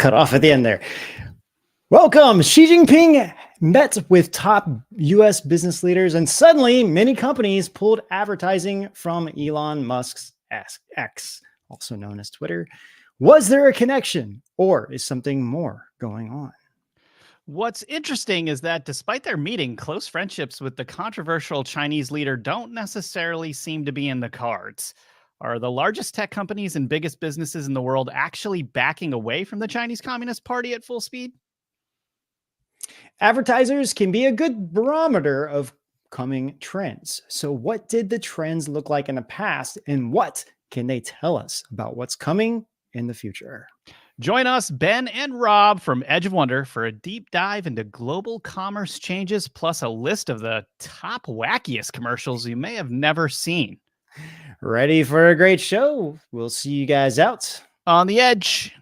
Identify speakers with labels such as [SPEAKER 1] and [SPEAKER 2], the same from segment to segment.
[SPEAKER 1] cut off at the end there. Welcome. Xi Jinping met with top U.S. business leaders, and suddenly many companies pulled advertising from Elon Musk's X, also known as Twitter. Was there a connection, or is something more going on?
[SPEAKER 2] What's interesting is that despite their meeting, close friendships with the controversial Chinese leader don't necessarily seem to be in the cards. Are the largest tech companies and biggest businesses in the world actually backing away from the Chinese Communist Party at full speed?
[SPEAKER 1] Advertisers can be a good barometer of coming trends. So what did the trends look like in the past, and what can they tell us about what's coming in the future?
[SPEAKER 2] Join us, Ben and Rob from Edge of Wonder, for a deep dive into global commerce changes, plus a list of the top wackiest commercials you may have never seen.
[SPEAKER 1] Ready for a great show? We'll see you guys out
[SPEAKER 2] on the edge.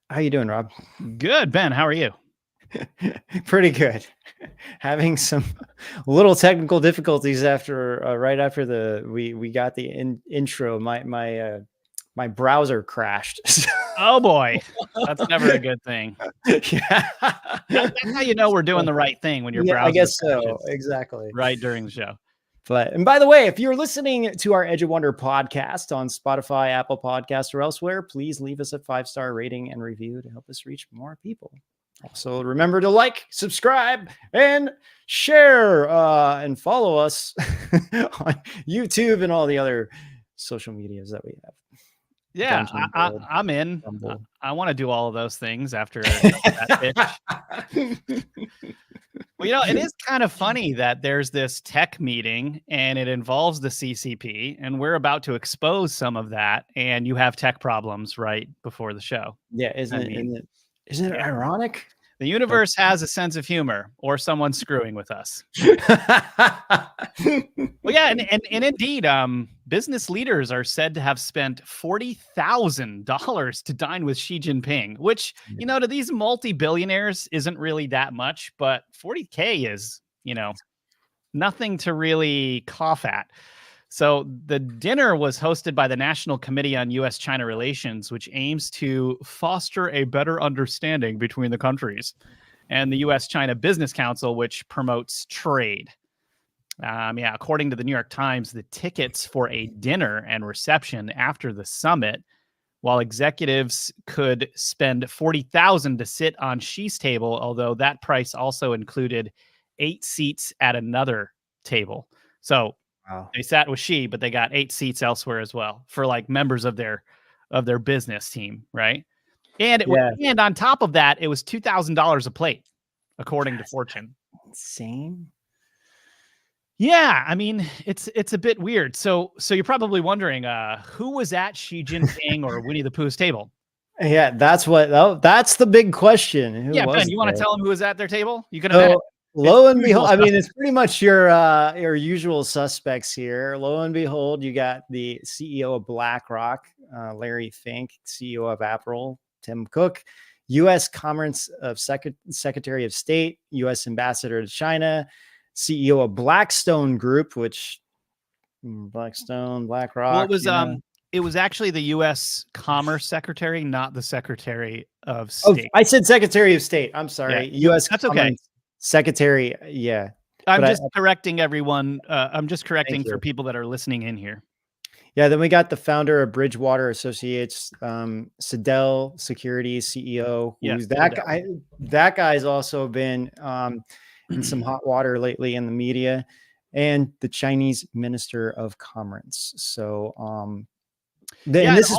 [SPEAKER 1] How you doing, Rob?
[SPEAKER 2] Good, Ben. How are you?
[SPEAKER 1] Pretty good. Having some little technical difficulties after right after we got the intro. My browser crashed.
[SPEAKER 2] Oh boy, that's never a good thing.
[SPEAKER 1] Yeah,
[SPEAKER 2] that's how you know we're doing the right thing when your browser.
[SPEAKER 1] I guess so. Exactly.
[SPEAKER 2] Right during the show.
[SPEAKER 1] And by the way, if you're listening to our Edge of Wonder podcast on Spotify, Apple Podcasts, or elsewhere, please leave us a 5-star rating and review to help us reach more people. Also, remember to like, subscribe, and share, and follow us on YouTube and all the other social medias that we have.
[SPEAKER 2] Yeah, I'm in. I want to do all of those things after that pitch. Well, it is kind of funny that there's this tech meeting and it involves the CCP, and we're about to expose some of that, and you have tech problems right before the show.
[SPEAKER 1] Yeah, isn't it ironic?
[SPEAKER 2] The universe has a sense of humor, or someone screwing with us. Well, yeah, and indeed, business leaders are said to have spent $40,000 to dine with Xi Jinping, which, to these multi-billionaires isn't really that much, but $40K is, nothing to really cough at. So the dinner was hosted by the National Committee on U.S.-China Relations, which aims to foster a better understanding between the countries, and the U.S.-China Business Council, which promotes trade. According to the New York Times, the tickets for a dinner and reception after the summit, while executives could spend $40,000 to sit on Xi's table, although that price also included 8 seats at another table. So they sat with Xi, but they got 8 seats elsewhere as well for like members of their business team, right? And and on top of that, it was $2,000 a plate, according to Fortune.
[SPEAKER 1] Insane.
[SPEAKER 2] Yeah, I mean, it's a bit weird. So you're probably wondering, who was at Xi Jinping or Winnie the Pooh's table?
[SPEAKER 1] Yeah, that's the big question.
[SPEAKER 2] Ben, you want to tell them who was at their table? You can imagine.
[SPEAKER 1] Lo and behold, I mean, it's pretty much your usual suspects here. Lo and behold, you got the CEO of BlackRock, Larry Fink, CEO of Apple, Tim Cook, U.S. Commerce of Secretary of State, U.S. Ambassador to China, CEO of Blackstone Group, which BlackRock.
[SPEAKER 2] Well, it was actually the U.S. Commerce Secretary, not the Secretary of State.
[SPEAKER 1] Oh, I said Secretary of State. I'm sorry.
[SPEAKER 2] Yeah,
[SPEAKER 1] U.S.
[SPEAKER 2] That's
[SPEAKER 1] Commerce
[SPEAKER 2] okay.
[SPEAKER 1] Secretary, yeah.
[SPEAKER 2] I'm just correcting everyone. I'm just correcting for people that are listening in here.
[SPEAKER 1] Yeah, then we got the founder of Bridgewater Associates, Sidell Securities CEO. Who's that guy? That guy's also been in some hot water lately in the media, and the Chinese Minister of Commerce. So, this is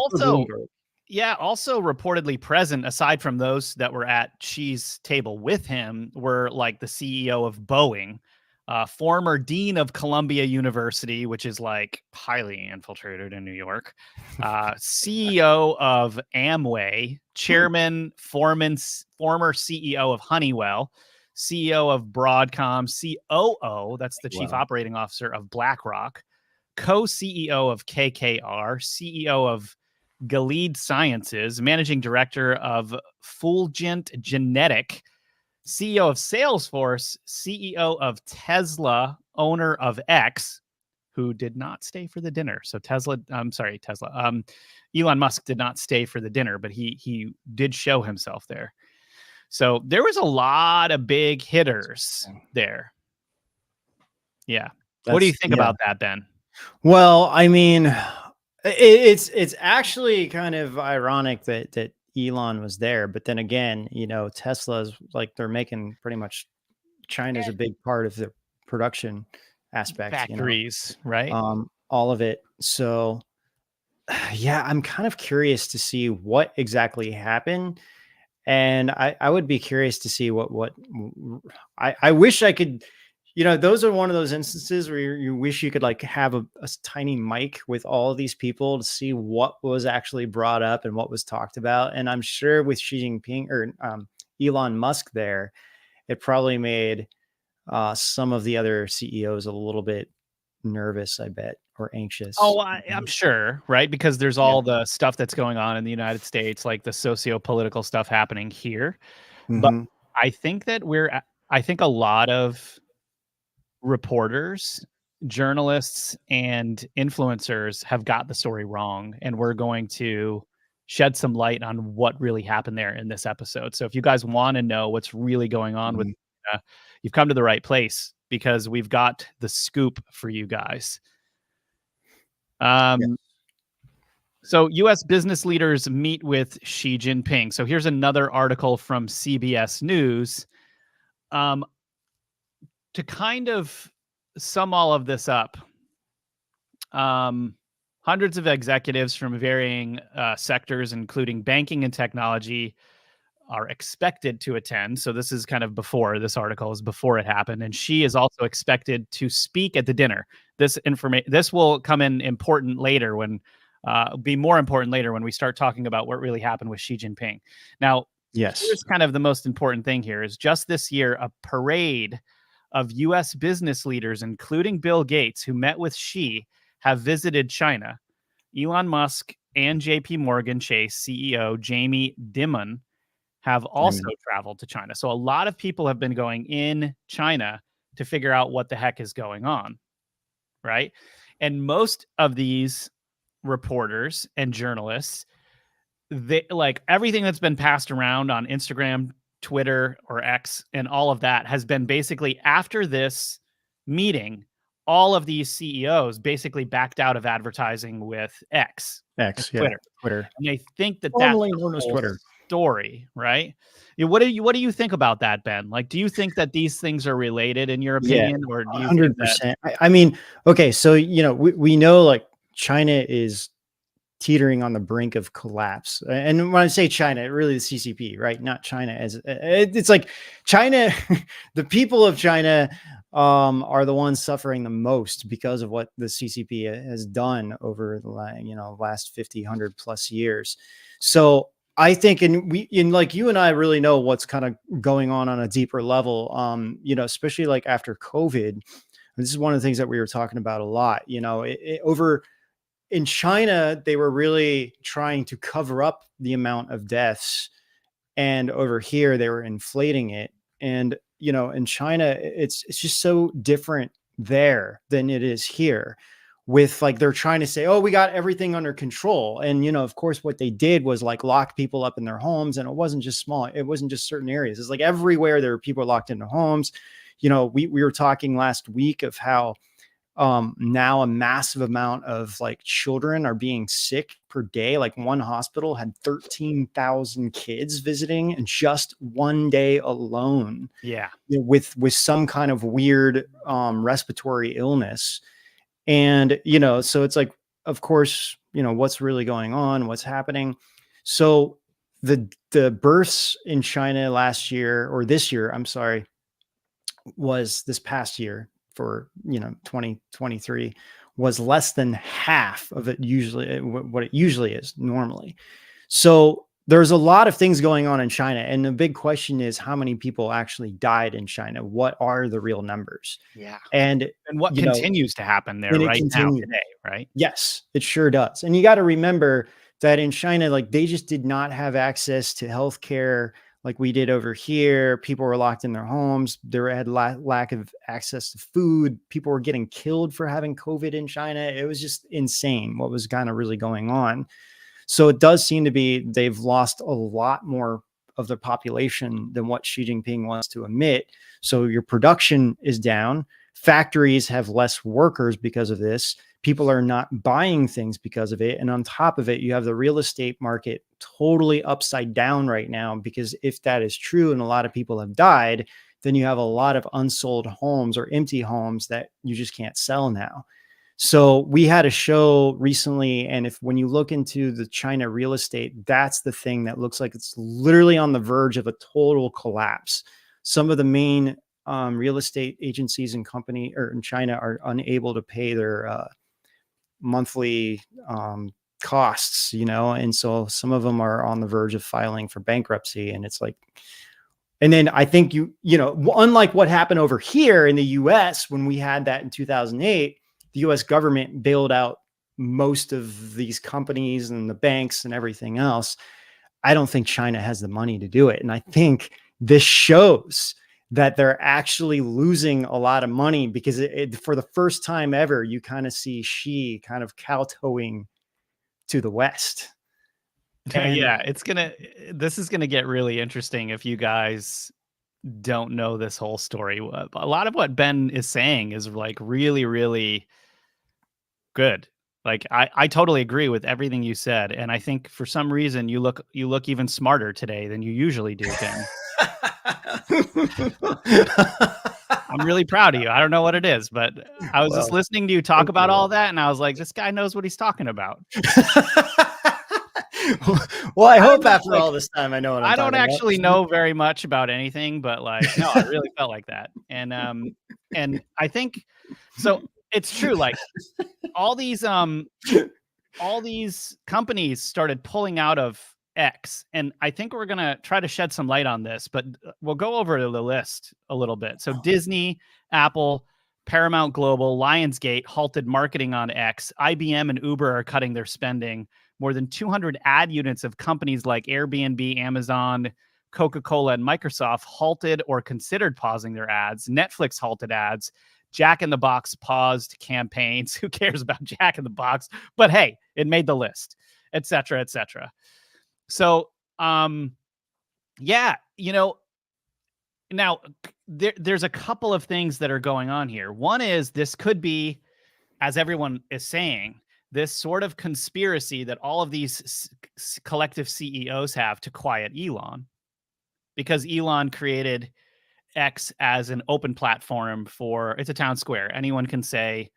[SPEAKER 2] also reportedly present, aside from those that were at Xi's table with him, were like the CEO of Boeing, former dean of Columbia University, which is like highly infiltrated in New York, CEO of Amway, chairman, former CEO of Honeywell, CEO of Broadcom, COO, that's the chief operating officer of BlackRock, co-CEO of KKR, CEO of Gilead Sciences, managing director of Fulgent Genetic, CEO of Salesforce, CEO of Tesla, owner of X, who did not stay for the dinner. So Elon Musk did not stay for the dinner, but he did show himself there. So there was a lot of big hitters there. Yeah. What do you think about that, Ben?
[SPEAKER 1] Well, I mean, it's actually kind of ironic that Elon was there, but then again, Tesla's like they're making pretty much China's a big part of the production aspect,
[SPEAKER 2] factories, right?
[SPEAKER 1] All of it. So yeah, I'm kind of curious to see what exactly happened. And I would be curious to see what I wish I could, those are one of those instances where you wish you could like have a tiny mic with all of these people to see what was actually brought up and what was talked about. And I'm sure with Xi Jinping or Elon Musk there, it probably made some of the other CEOs a little bit nervous, I bet, or anxious.
[SPEAKER 2] Oh, I'm sure, right? Because there's all the stuff that's going on in the United States, like the socio-political stuff happening here. But I think that I think a lot of reporters, journalists, and influencers have got the story wrong, and we're going to shed some light on what really happened there in this episode. So if you guys want to know what's really going on with you've come to the right place, because we've got the scoop for you guys. So U.S. business leaders meet with Xi Jinping. So here's another article from CBS News. To kind of sum all of this up, hundreds of executives from varying sectors, including banking and technology, are expected to attend. So this is kind of before, this article is before it happened. And Xi is also expected to speak at the dinner. This will come in important later be more important later when we start talking about what really happened with Xi Jinping. Now, here's kind of the most important thing here is just this year, a parade of U.S. business leaders, including Bill Gates, who met with Xi, have visited China. Elon Musk and JP Morgan Chase CEO Jamie Dimon have also traveled to China. So a lot of people have been going in China to figure out what the heck is going on, right? And most of these reporters and journalists, they like everything that's been passed around on Instagram, Twitter, or X, and all of that has been basically after this meeting, all of these CEOs basically backed out of advertising with Twitter. And they think that that's the whole story, right? What do you think about that, Ben? Like, do you think that these things are related in your opinion, or do you
[SPEAKER 1] 100%?
[SPEAKER 2] Think that...
[SPEAKER 1] I mean, okay, so we know like China is teetering on the brink of collapse. And when I say China, really the CCP, right? Not China as it's like China, the people of China are the ones suffering the most because of what the CCP has done over the last 50, 100 plus years. So I think, and like you and I really know what's kind of going on a deeper level, especially like after COVID. This is one of the things that we were talking about a lot, over in China, they were really trying to cover up the amount of deaths. And over here, they were inflating it. And, in China, it's just so different there than it is here. With like, they're trying to say, oh, we got everything under control. And, of course, what they did was like lock people up in their homes. And it wasn't just it wasn't just certain areas. It's like everywhere there were people locked into homes. We were talking last week of how now a massive amount of like children are being sick per day. Like one hospital had 13,000 kids visiting in just one day alone.
[SPEAKER 2] Yeah.
[SPEAKER 1] With some kind of weird respiratory illness. And, so it's like, of course, what's really going on, what's happening. So the births in China last year, or this year, I'm sorry, was this past year, for 2023 was less than half of it usually what it usually is normally. So there's a lot of things going on in China, and the big question is how many people actually died in China. What are the real numbers?
[SPEAKER 2] Yeah,
[SPEAKER 1] and
[SPEAKER 2] what continues to happen there right now today, right?
[SPEAKER 1] Yes, it sure does. And you got to remember that in China, like they just did not have access to healthcare like we did over here. People were locked in their homes. There had lack of access to food. People were getting killed for having COVID in China. It was just insane what was kind of really going on. So it does seem to be they've lost a lot more of their population than what Xi Jinping wants to admit. So your production is down. Factories have less workers because of this. People are not buying things because of it. And on top of it, you have the real estate market totally upside down right now, because if that is true and a lot of people have died, then you have a lot of unsold homes or empty homes that you just can't sell now. So we had a show recently, and when you look into the China real estate, that's the thing that looks like it's literally on the verge of a total collapse. Some of the main real estate agencies and company or in China are unable to pay their monthly costs, and so some of them are on the verge of filing for bankruptcy. And it's like, and then I think unlike what happened over here in the US when we had that in 2008, the US government bailed out most of these companies and the banks and everything else. I don't think China has the money to do it. And I think this shows that they're actually losing a lot of money, because for the first time ever, you kind of see Xi kind of kowtowing to the West.
[SPEAKER 2] And yeah, this is gonna get really interesting if you guys don't know this whole story. A lot of what Ben is saying is like really, really good. Like I totally agree with everything you said, and I think for some reason you look even smarter today than you usually do, Ben. I'm really proud of you. I don't know what it is, but I was just listening to you talk about all that, and I was like, this guy knows what he's talking about.
[SPEAKER 1] Well, I hope after all this time I know what I'm talking about.
[SPEAKER 2] I don't actually know very much about anything, but like, no, I really felt like that. And I think so. It's true. Like all these companies started pulling out of X, and I think we're gonna try to shed some light on this, but we'll go over the list a little bit. So Disney, Apple, Paramount Global, Lionsgate halted marketing on X. IBM and Uber are cutting their spending. More than 200 ad units of companies like Airbnb, Amazon, Coca-Cola, and Microsoft halted or considered pausing their ads. Netflix halted ads. Jack in the Box paused campaigns. Who cares about Jack in the Box? But hey, it made the list, et cetera, et cetera. So, yeah, now there's a couple of things that are going on here. One is this could be, as everyone is saying, this sort of conspiracy that all of these collective CEOs have to quiet Elon, because Elon created X as an open platform it's a town square. Anyone can say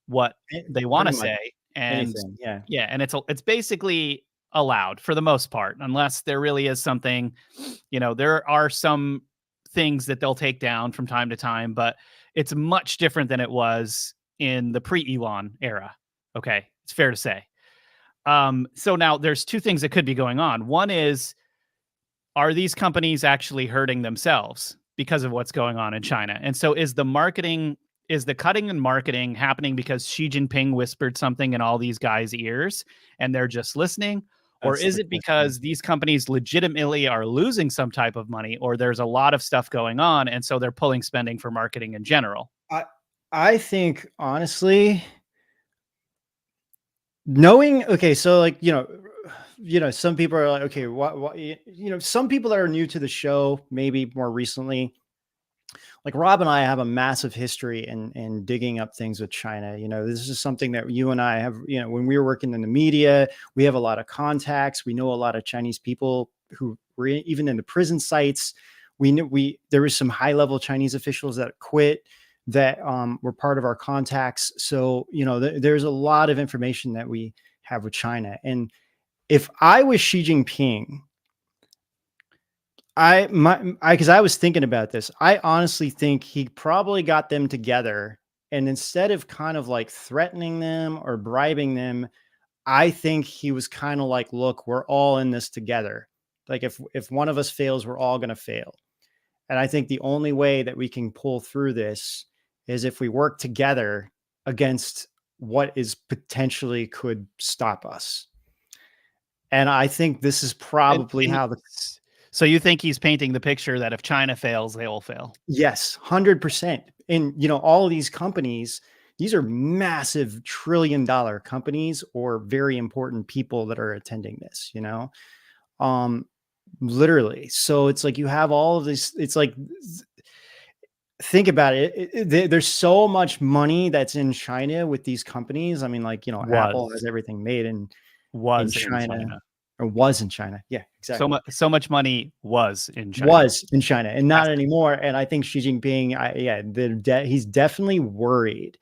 [SPEAKER 2] what they want to say, and
[SPEAKER 1] anything,
[SPEAKER 2] yeah, and it's basically allowed for the most part, unless there really is something, there are some things that they'll take down from time to time, but it's much different than it was in the pre-Elon era. Okay, it's fair to say. So now there's two things that could be going on. One is, are these companies actually hurting themselves because of what's going on in China? And so is the cutting in marketing happening because Xi Jinping whispered something in all these guys' ears and they're just listening? Or is it because these companies legitimately are losing some type of money, or there's a lot of stuff going on, and so they're pulling spending for marketing in general?
[SPEAKER 1] I think, honestly, knowing, okay, so like, some people are like, okay, what, some people that are new to the show, maybe more recently, like Rob and I have a massive history in digging up things with China. This is something that you and I have, when we were working in the media, we have a lot of contacts. We know a lot of Chinese people who were even in the prison sites. There was some high level Chinese officials that quit that were part of our contacts. So, there's a lot of information that we have with China. And if I was Xi Jinping, because I was thinking about this, I honestly think he probably got them together, and instead of kind of like threatening them or bribing them, I think he was kind of like, look, we're all in this together. Like if one of us fails, we're all going to fail. And I think the only way that we can pull through this is if we work together against what is potentially could stop us. And I think this is probably
[SPEAKER 2] So you think he's painting the picture that if China fails, they will fail?
[SPEAKER 1] Yes, 100%. And, all of these companies, these are massive trillion-dollar companies or very important people that are attending this, literally. So it's like you have all of this. It's like, think about it. There's so much money that's in China with these companies. I mean, like, Apple has everything made in China. Or was in China. Yeah, exactly.
[SPEAKER 2] So much money was in China.
[SPEAKER 1] Was in China and not anymore. And I think Xi Jinping, he's definitely worried,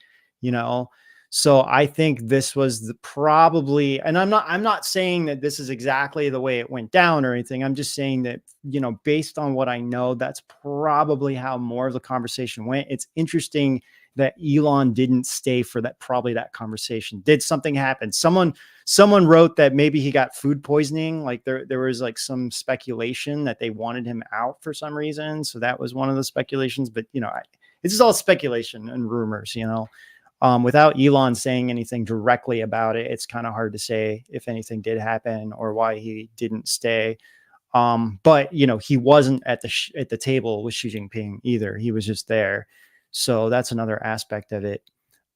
[SPEAKER 1] So I think this was probably, and I'm not saying that this is exactly the way it went down or anything. I'm just saying that, based on what I know, that's probably how more of the conversation went. It's interesting that Elon didn't stay for that conversation. Did something happen? Someone wrote that maybe he got food poisoning. Like there was like some speculation that they wanted him out for some reason. So that was one of the speculations, but this is all speculation and rumors, without Elon saying anything directly about it. It's kind of hard to say if anything did happen or why he didn't stay. But he wasn't at the table with Xi Jinping either. He was just there. So that's another aspect of it.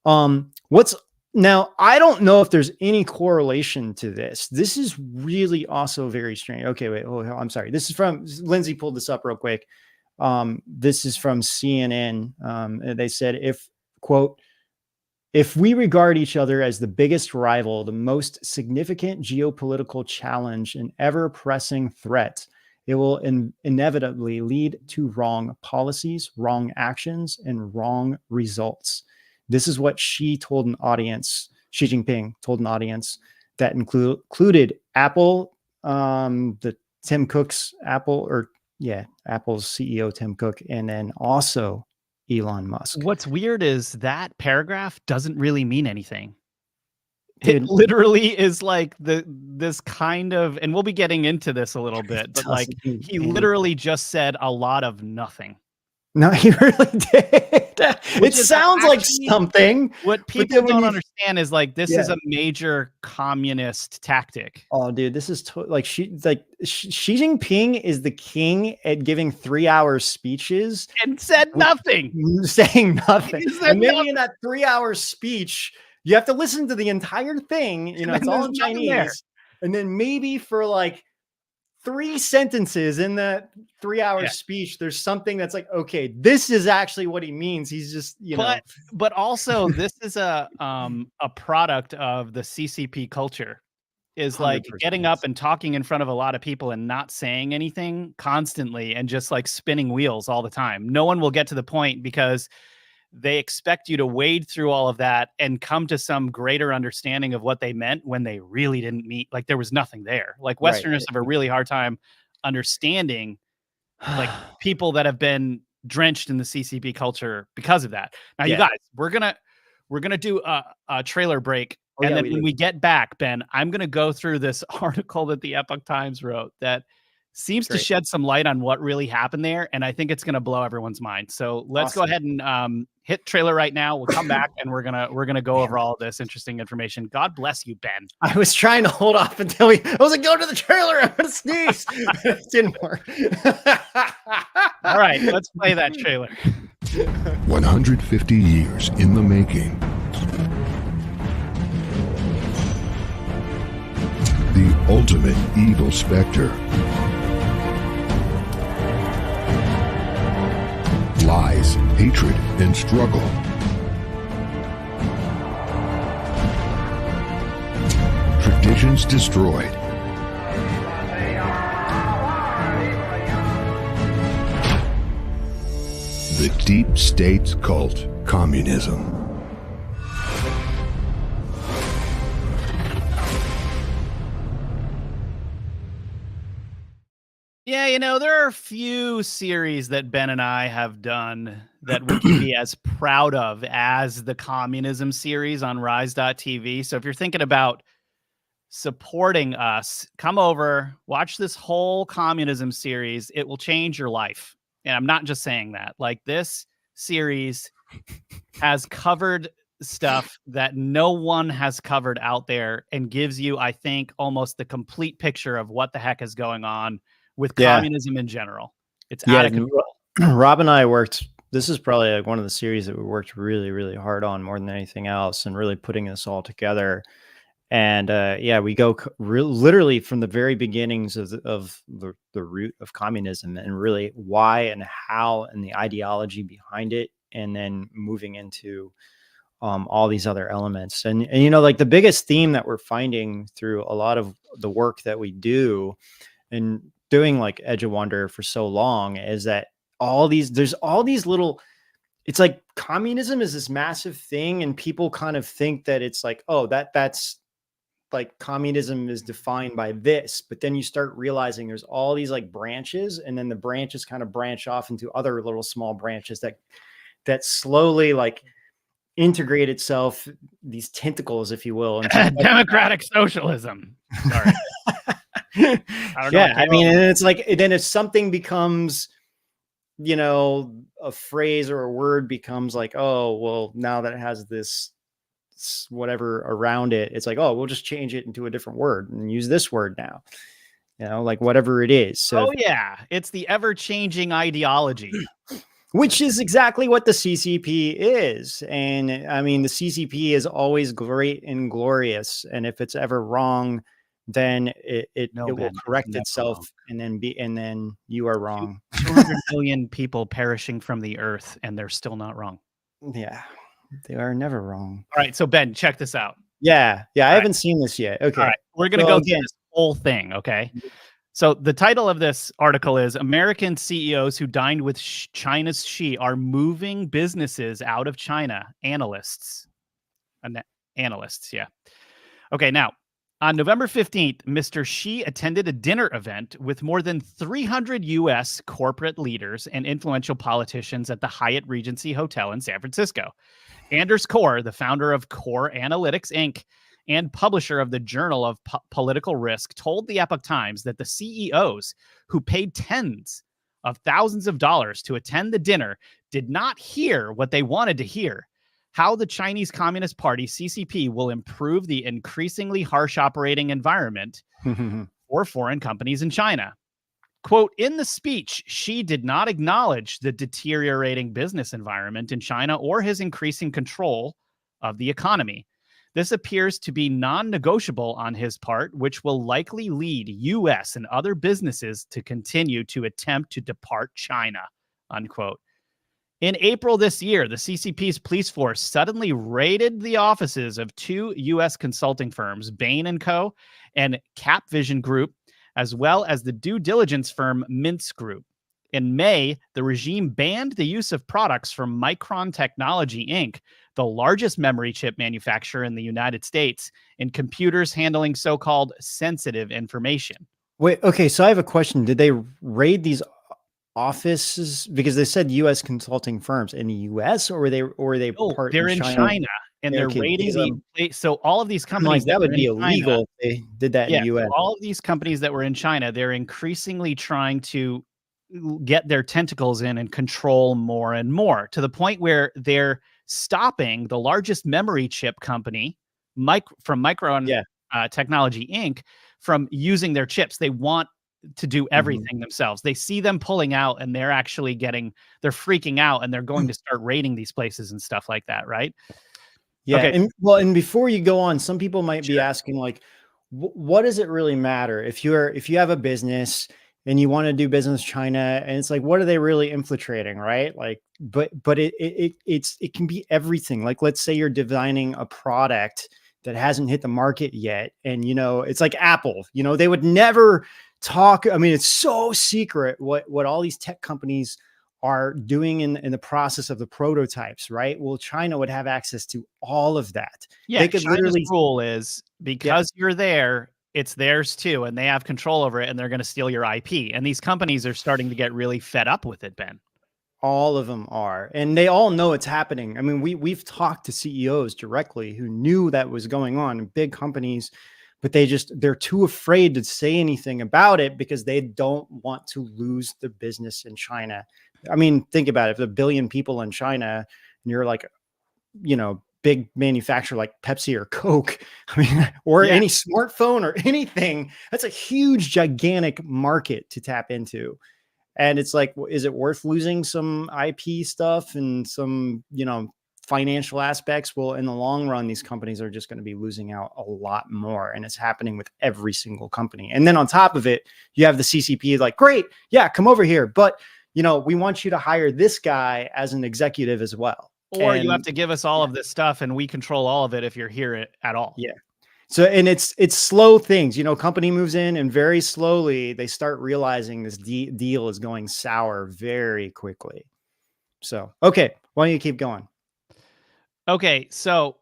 [SPEAKER 1] Now, I don't know if there's any correlation to this. This is really also very strange. Okay, wait. Oh, I'm sorry. This is from Lindsay pulled this up real quick. This is from CNN. They said, quote, if we regard each other as the biggest rival, the most significant geopolitical challenge, and ever-pressing threat, it will inevitably lead to wrong policies, wrong actions, and wrong results. This is what Xi Jinping told an audience that included Apple, the Tim Cook's Apple's CEO, Tim Cook, and then also Elon Musk.
[SPEAKER 2] What's weird is that paragraph doesn't really mean anything. It literally is like this kind of, and we'll be getting into this a little bit, but like he literally just said a lot of nothing.
[SPEAKER 1] No, he really did. It sounds like something.
[SPEAKER 2] What people don't understand is like this is a major communist tactic.
[SPEAKER 1] Oh, dude, this is Xi Jinping is the king at giving 3-hour speeches
[SPEAKER 2] and said nothing,
[SPEAKER 1] saying nothing. And maybe in that 3-hour speech, you have to listen to the entire thing. It's all in Chinese, and then maybe for like 3 sentences in that 3-hour speech, there's something that's like, okay, this is actually what he means. He's just,
[SPEAKER 2] but also this is a product of the CCP culture, is like getting up and talking in front of a lot of people and not saying anything constantly and just like spinning wheels all the time. No one will get to the point because they expect you to wade through all of that and come to some greater understanding of what they meant when they really didn't meet. Like there was nothing there. Like Westerners have a really hard time understanding like people that have been drenched in the CCP culture because of that. Now, you guys, we're gonna do a trailer break, and then when we get back, Ben, I'm gonna go through this article that the Epoch Times wrote that seems to shed some light on what really happened there, and I think it's gonna blow everyone's mind. So let's go ahead and hit trailer right now. We'll come back and we're gonna go over all this interesting information. God bless you, Ben.
[SPEAKER 1] I was trying to hold off until I was like, go to the trailer. I'm gonna sneeze. It didn't work.
[SPEAKER 2] All right, let's play that trailer.
[SPEAKER 3] 150 years in the making. The ultimate evil specter. Lies, hatred, and struggle. Traditions destroyed. The deep state's cult, communism.
[SPEAKER 2] Yeah, there are a few series that Ben and I have done that we can be as proud of as the Communism series on Rise.tv. So if you're thinking about supporting us, come over, watch this whole Communism series. It will change your life. And I'm not just saying that. Like, this series has covered stuff that no one has covered out there and gives you, I think, almost the complete picture of what the heck is going on with
[SPEAKER 1] Yeah.
[SPEAKER 2] communism in general. It's
[SPEAKER 1] Yeah,
[SPEAKER 2] out of control.
[SPEAKER 1] Rob and I worked. This is probably like one of the series that we worked really, really hard on more than anything else, and really putting this all together. And yeah, we go literally from the very beginnings of the root of communism, and really why and how and the ideology behind it, and then moving into all these other elements. And you know, like the biggest theme that we're finding through a lot of the work that we do and doing like Edge of Wonder for so long is that there's all these little, it's like communism is this massive thing, and people kind of think that it's like, oh, that's like communism is defined by this, but then you start realizing there's all these like branches, and then the branches kind of branch off into other little small branches that slowly like integrate itself, these tentacles, if you will, into
[SPEAKER 2] Democratic socialism. Sorry. I don't know.
[SPEAKER 1] Yeah, I mean, and it's like, then if something becomes, you know, a phrase or a word becomes like, oh, well, now that it has this whatever around it, it's like, oh, we'll just change it into a different word and use this word now, you know, like whatever it is. So,
[SPEAKER 2] oh yeah, it's the ever-changing ideology.
[SPEAKER 1] which is exactly what the CCP is. And I mean, the CCP is always great and glorious. And if it's ever wrong, then it will correct itself wrong. And then you are wrong.
[SPEAKER 2] 200 million people perishing from the earth, and they're still not wrong.
[SPEAKER 1] Yeah, they are never wrong.
[SPEAKER 2] All right, so Ben, check this out.
[SPEAKER 1] Yeah, I haven't seen this yet. Okay.
[SPEAKER 2] All right, we're going to go through this whole thing, okay? So the title of this article is American CEOs who dined with China's Xi are moving businesses out of China. Analysts, yeah. Okay, now, on November 15th, Mr. Xi attended a dinner event with more than 300 U.S. corporate leaders and influential politicians at the Hyatt Regency Hotel in San Francisco. Anders Corr, the founder of Core Analytics, Inc., and publisher of the Journal of Political Risk, told the Epoch Times that the CEOs who paid tens of thousands of dollars to attend the dinner did not hear what they wanted to hear: how the Chinese Communist Party, CCP, will improve the increasingly harsh operating environment for foreign companies in China. Quote, in the speech, Xi did not acknowledge the deteriorating business environment in China or his increasing control of the economy. This appears to be non-negotiable on his part, which will likely lead U.S. and other businesses to continue to attempt to depart China, unquote. In April this year, the CCP's police force suddenly raided the offices of two U.S. consulting firms, Bain & Co. and Capvision Group, as well as the due diligence firm Mintz Group. In May, the regime banned the use of products from Micron Technology, Inc., the largest memory chip manufacturer in the United States, in computers handling so-called sensitive information.
[SPEAKER 1] Wait, okay, so I have a question. Did they raid these offices because they said U.S. consulting firms in the U.S. or were they part?
[SPEAKER 2] They're in China and they're raiding so all of these companies
[SPEAKER 1] that would be illegal if they did that in the U.S.
[SPEAKER 2] So all of these companies that were in China, they're increasingly trying to get their tentacles in and control more and more, to the point where they're stopping the largest memory chip company, from Micron Technology Inc., from using their chips. They want to do everything themselves. They see them pulling out and they're actually they're freaking out, and they're going to start raiding these places and stuff like that, right?
[SPEAKER 1] Yeah. Okay. And before you go on, some people might be asking, like, what does it really matter if you have a business and you want to do business China, and it's like, what are they really infiltrating, right? Like, but it can be everything. Like, let's say you're designing a product that hasn't hit the market yet, and it's like Apple. They would never talk. I mean, it's so secret what all these tech companies are doing in the process of the prototypes, right? Well, China would have access to all of that.
[SPEAKER 2] Yeah, they could rule is because you're there, it's theirs too, and they have control over it, and they're going to steal your IP. And these companies are starting to get really fed up with it, Ben.
[SPEAKER 1] All of them are, and they all know it's happening. I mean, we've talked to CEOs directly who knew that was going on in big companies, but they're too afraid to say anything about it because they don't want to lose the business in China. I mean, think about it. If there are 1 billion people in China and you're like, big manufacturer like Pepsi or Coke, I mean, or any smartphone or anything. That's a huge, gigantic market to tap into. And it's like, is it worth losing some IP stuff and some, financial aspects? Well, in the long run, these companies are just going to be losing out a lot more. And it's happening with every single company. And then on top of it, you have the CCP like, great, yeah, come over here. But, we want you to hire this guy as an executive as well.
[SPEAKER 2] Or you have to give us all of this stuff and we control all of it if you're here at all.
[SPEAKER 1] Yeah. So, and it's slow things, company moves in and very slowly they start realizing this deal is going sour very quickly. So, okay. Why don't you keep going?
[SPEAKER 2] Okay. So,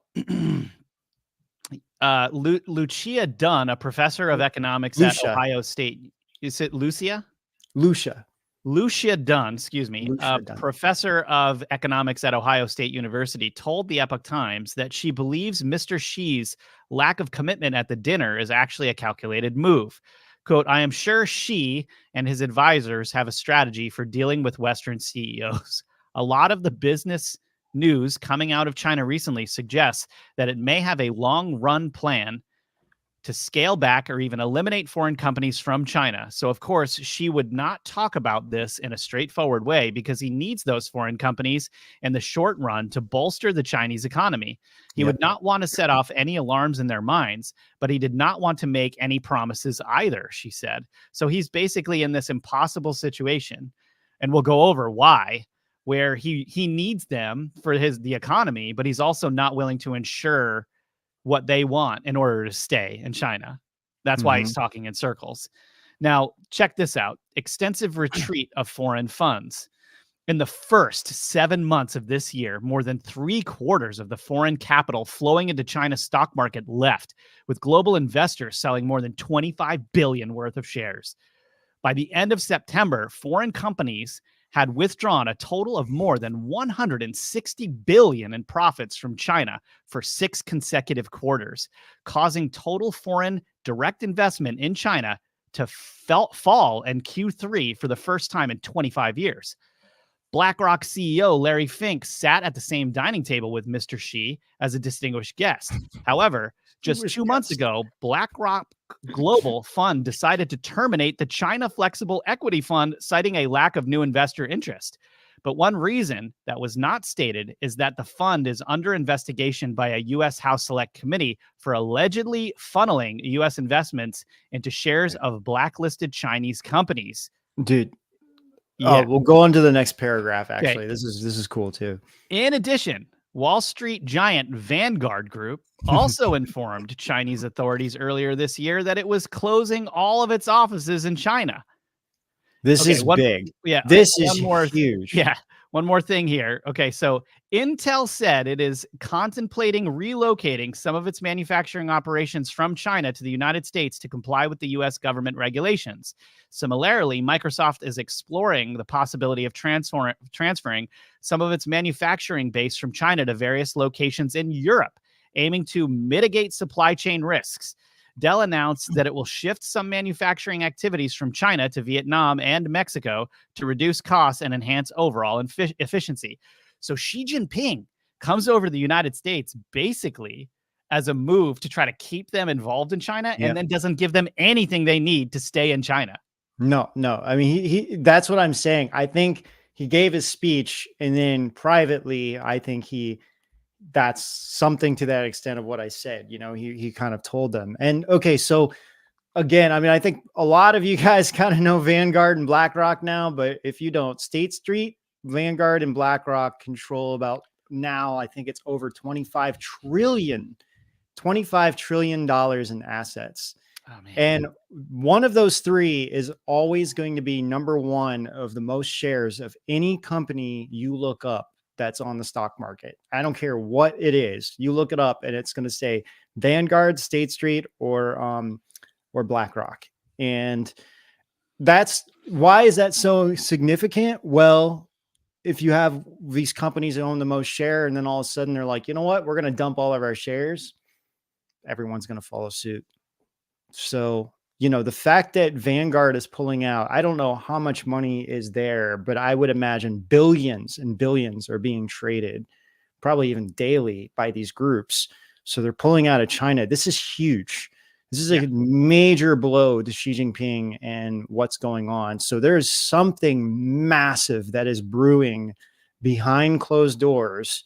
[SPEAKER 2] Lucia Dunn, a professor of economics at Ohio State. Is it Lucia? Lucia Dunn, excuse me, professor of economics at Ohio State University, told the Epoch Times that she believes Mr. Xi's lack of commitment at the dinner is actually a calculated move. Quote, I am sure Xi and his advisors have a strategy for dealing with Western CEOs. A lot of the business news coming out of China recently suggests that it may have a long-run plan to scale back or even eliminate foreign companies from China. So, of course, Xi would not talk about this in a straightforward way because he needs those foreign companies in the short run to bolster the Chinese economy. He would not want to set off any alarms in their minds, but he did not want to make any promises either, she said. So he's basically in this impossible situation, and we'll go over why, where he needs them for the economy, but he's also not willing to ensure what they want in order to stay in China. That's why he's talking in circles. Now, check this out. Extensive retreat of foreign funds. In the first 7 months of this year, more than 3/4 of the foreign capital flowing into China's stock market left, with global investors selling more than 25 billion worth of shares. By the end of September, foreign companies had withdrawn a total of more than 160 billion in profits from China for 6 consecutive quarters, causing total foreign direct investment in China to fall in Q3 for the first time in 25 years. BlackRock CEO Larry Fink sat at the same dining table with Mr. Xi as a distinguished guest. However, just 2 months ago, BlackRock Global Fund decided to terminate the China Flexible Equity Fund, citing a lack of new investor interest. But one reason that was not stated is that the fund is under investigation by a U.S. House Select Committee for allegedly funneling U.S. investments into shares of blacklisted Chinese companies.
[SPEAKER 1] Dude. Yeah. Oh, we'll go on to the next paragraph. Actually, okay. This is cool too.
[SPEAKER 2] In addition, Wall Street giant Vanguard Group also informed Chinese authorities earlier this year that it was closing all of its offices in China.
[SPEAKER 1] This is big.
[SPEAKER 2] Yeah.
[SPEAKER 1] This is huge.
[SPEAKER 2] Yeah. One more thing here. Okay. So Intel said it is contemplating relocating some of its manufacturing operations from China to the United States to comply with the U.S. government regulations. Similarly, Microsoft is exploring the possibility of transferring some of its manufacturing base from China to various locations in Europe, aiming to mitigate supply chain risks. Dell announced that it will shift some manufacturing activities from China to Vietnam and Mexico to reduce costs and enhance overall efficiency. So Xi Jinping comes over to the United States basically as a move to try to keep them involved in China, and then doesn't give them anything they need to stay in China.
[SPEAKER 1] No. I mean, he that's what I'm saying. I think he gave his speech, and then privately, I think that's something to that extent of what I said. He kind of told them. And okay, so again, I mean, I think a lot of you guys kind of know Vanguard and BlackRock now, but if you don't, State Street, Vanguard and BlackRock control about now, I think it's over $25 trillion in assets.
[SPEAKER 2] Oh, man.
[SPEAKER 1] And one of those three is always going to be number one of the most shares of any company you look up that's on the stock market. I don't care what it is. You look it up and it's going to say Vanguard, State Street, or BlackRock. And that's why is that so significant? Well, if you have these companies that own the most share, and then all of a sudden they're like, you know what, we're going to dump all of our shares, everyone's going to follow suit. So, the fact that Vanguard is pulling out, I don't know how much money is there, but I would imagine billions and billions are being traded probably even daily by these groups. So they're pulling out of China. This is huge. This is a major blow to Xi Jinping and what's going on. So there's something massive that is brewing behind closed doors.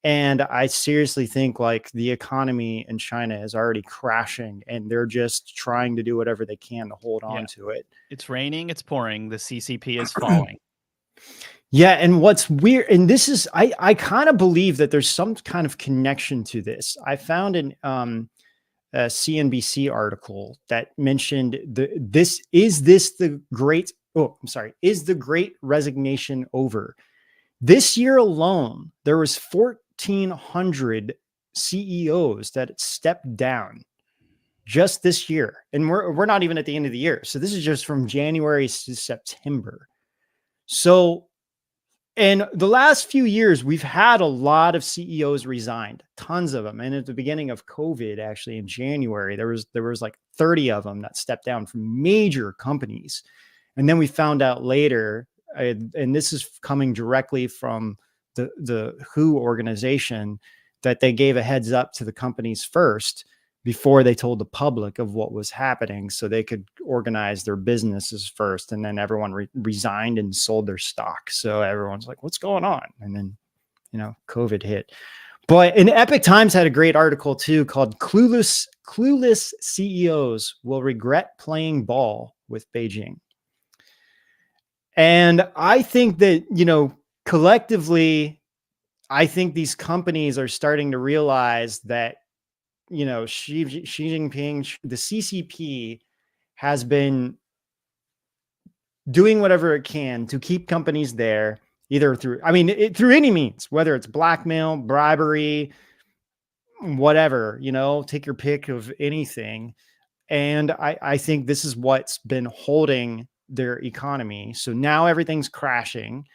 [SPEAKER 1] And I seriously think like the economy in China is already crashing and they're just trying to do whatever they can to hold on to it.
[SPEAKER 2] It's raining, it's pouring, the CCP is falling.
[SPEAKER 1] Yeah. And what's weird, and this is, I kind of believe that there's some kind of connection to this. I found a CNBC article that mentioned is the great resignation over? This year alone, there was 1,400 CEOs that stepped down just this year. And we're not even at the end of the year. So this is just from January to September. So in the last few years, we've had a lot of CEOs resigned, tons of them. And at the beginning of COVID, actually in January, there was like 30 of them that stepped down from major companies. And then we found out later, and this is coming directly from the WHO organization, that they gave a heads up to the companies first before they told the public of what was happening, so they could organize their businesses first. And then everyone resigned and sold their stock. So everyone's like, what's going on? And then, COVID hit. But and Epic Times had a great article too called Clueless CEOs Will Regret Playing Ball with Beijing. And I think that, collectively, I think these companies are starting to realize that, Xi Jinping, the CCP, has been doing whatever it can to keep companies there, either through any means, whether it's blackmail, bribery, whatever, take your pick of anything. And I think this is what's been holding their economy. So now everything's crashing.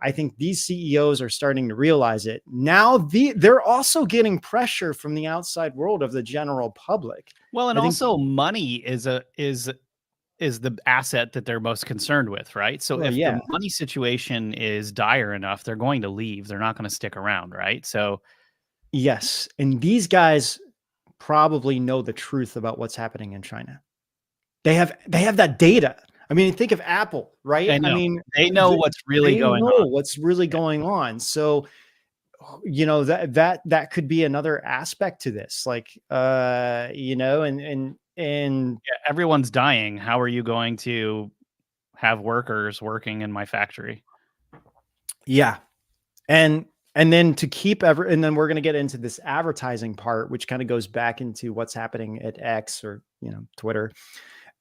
[SPEAKER 1] I think these CEOs are starting to realize it. Now they're also getting pressure from the outside world of the general public.
[SPEAKER 2] Well, and also money is the asset that they're most concerned with, right? So if the money situation is dire enough, they're going to leave. They're not going to stick around, right? So
[SPEAKER 1] yes, and these guys probably know the truth about what's happening in China. They have that data. I mean, think of Apple, right?
[SPEAKER 2] I mean, they know what's really going on.
[SPEAKER 1] What's really going on. So, that could be another aspect to this. Like, and
[SPEAKER 2] everyone's dying. How are you going to have workers working in my factory?
[SPEAKER 1] Yeah. And then to keep and then we're going to get into this advertising part, which kind of goes back into what's happening at X or, Twitter.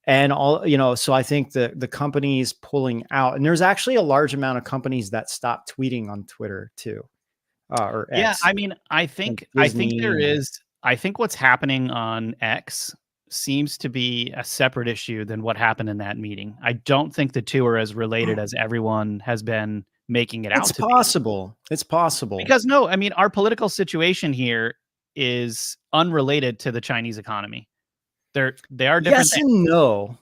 [SPEAKER 1] And all, so I think the companies pulling out, and there's actually a large amount of companies that stopped tweeting on Twitter too. Or X.
[SPEAKER 2] Yeah, I mean, I think what's happening on X seems to be a separate issue than what happened in that meeting. I don't think the two are as related as everyone has been making it out to be.
[SPEAKER 1] It's possible.
[SPEAKER 2] Because no, I mean, our political situation here is unrelated to the Chinese economy. They are different.
[SPEAKER 1] Yes and no.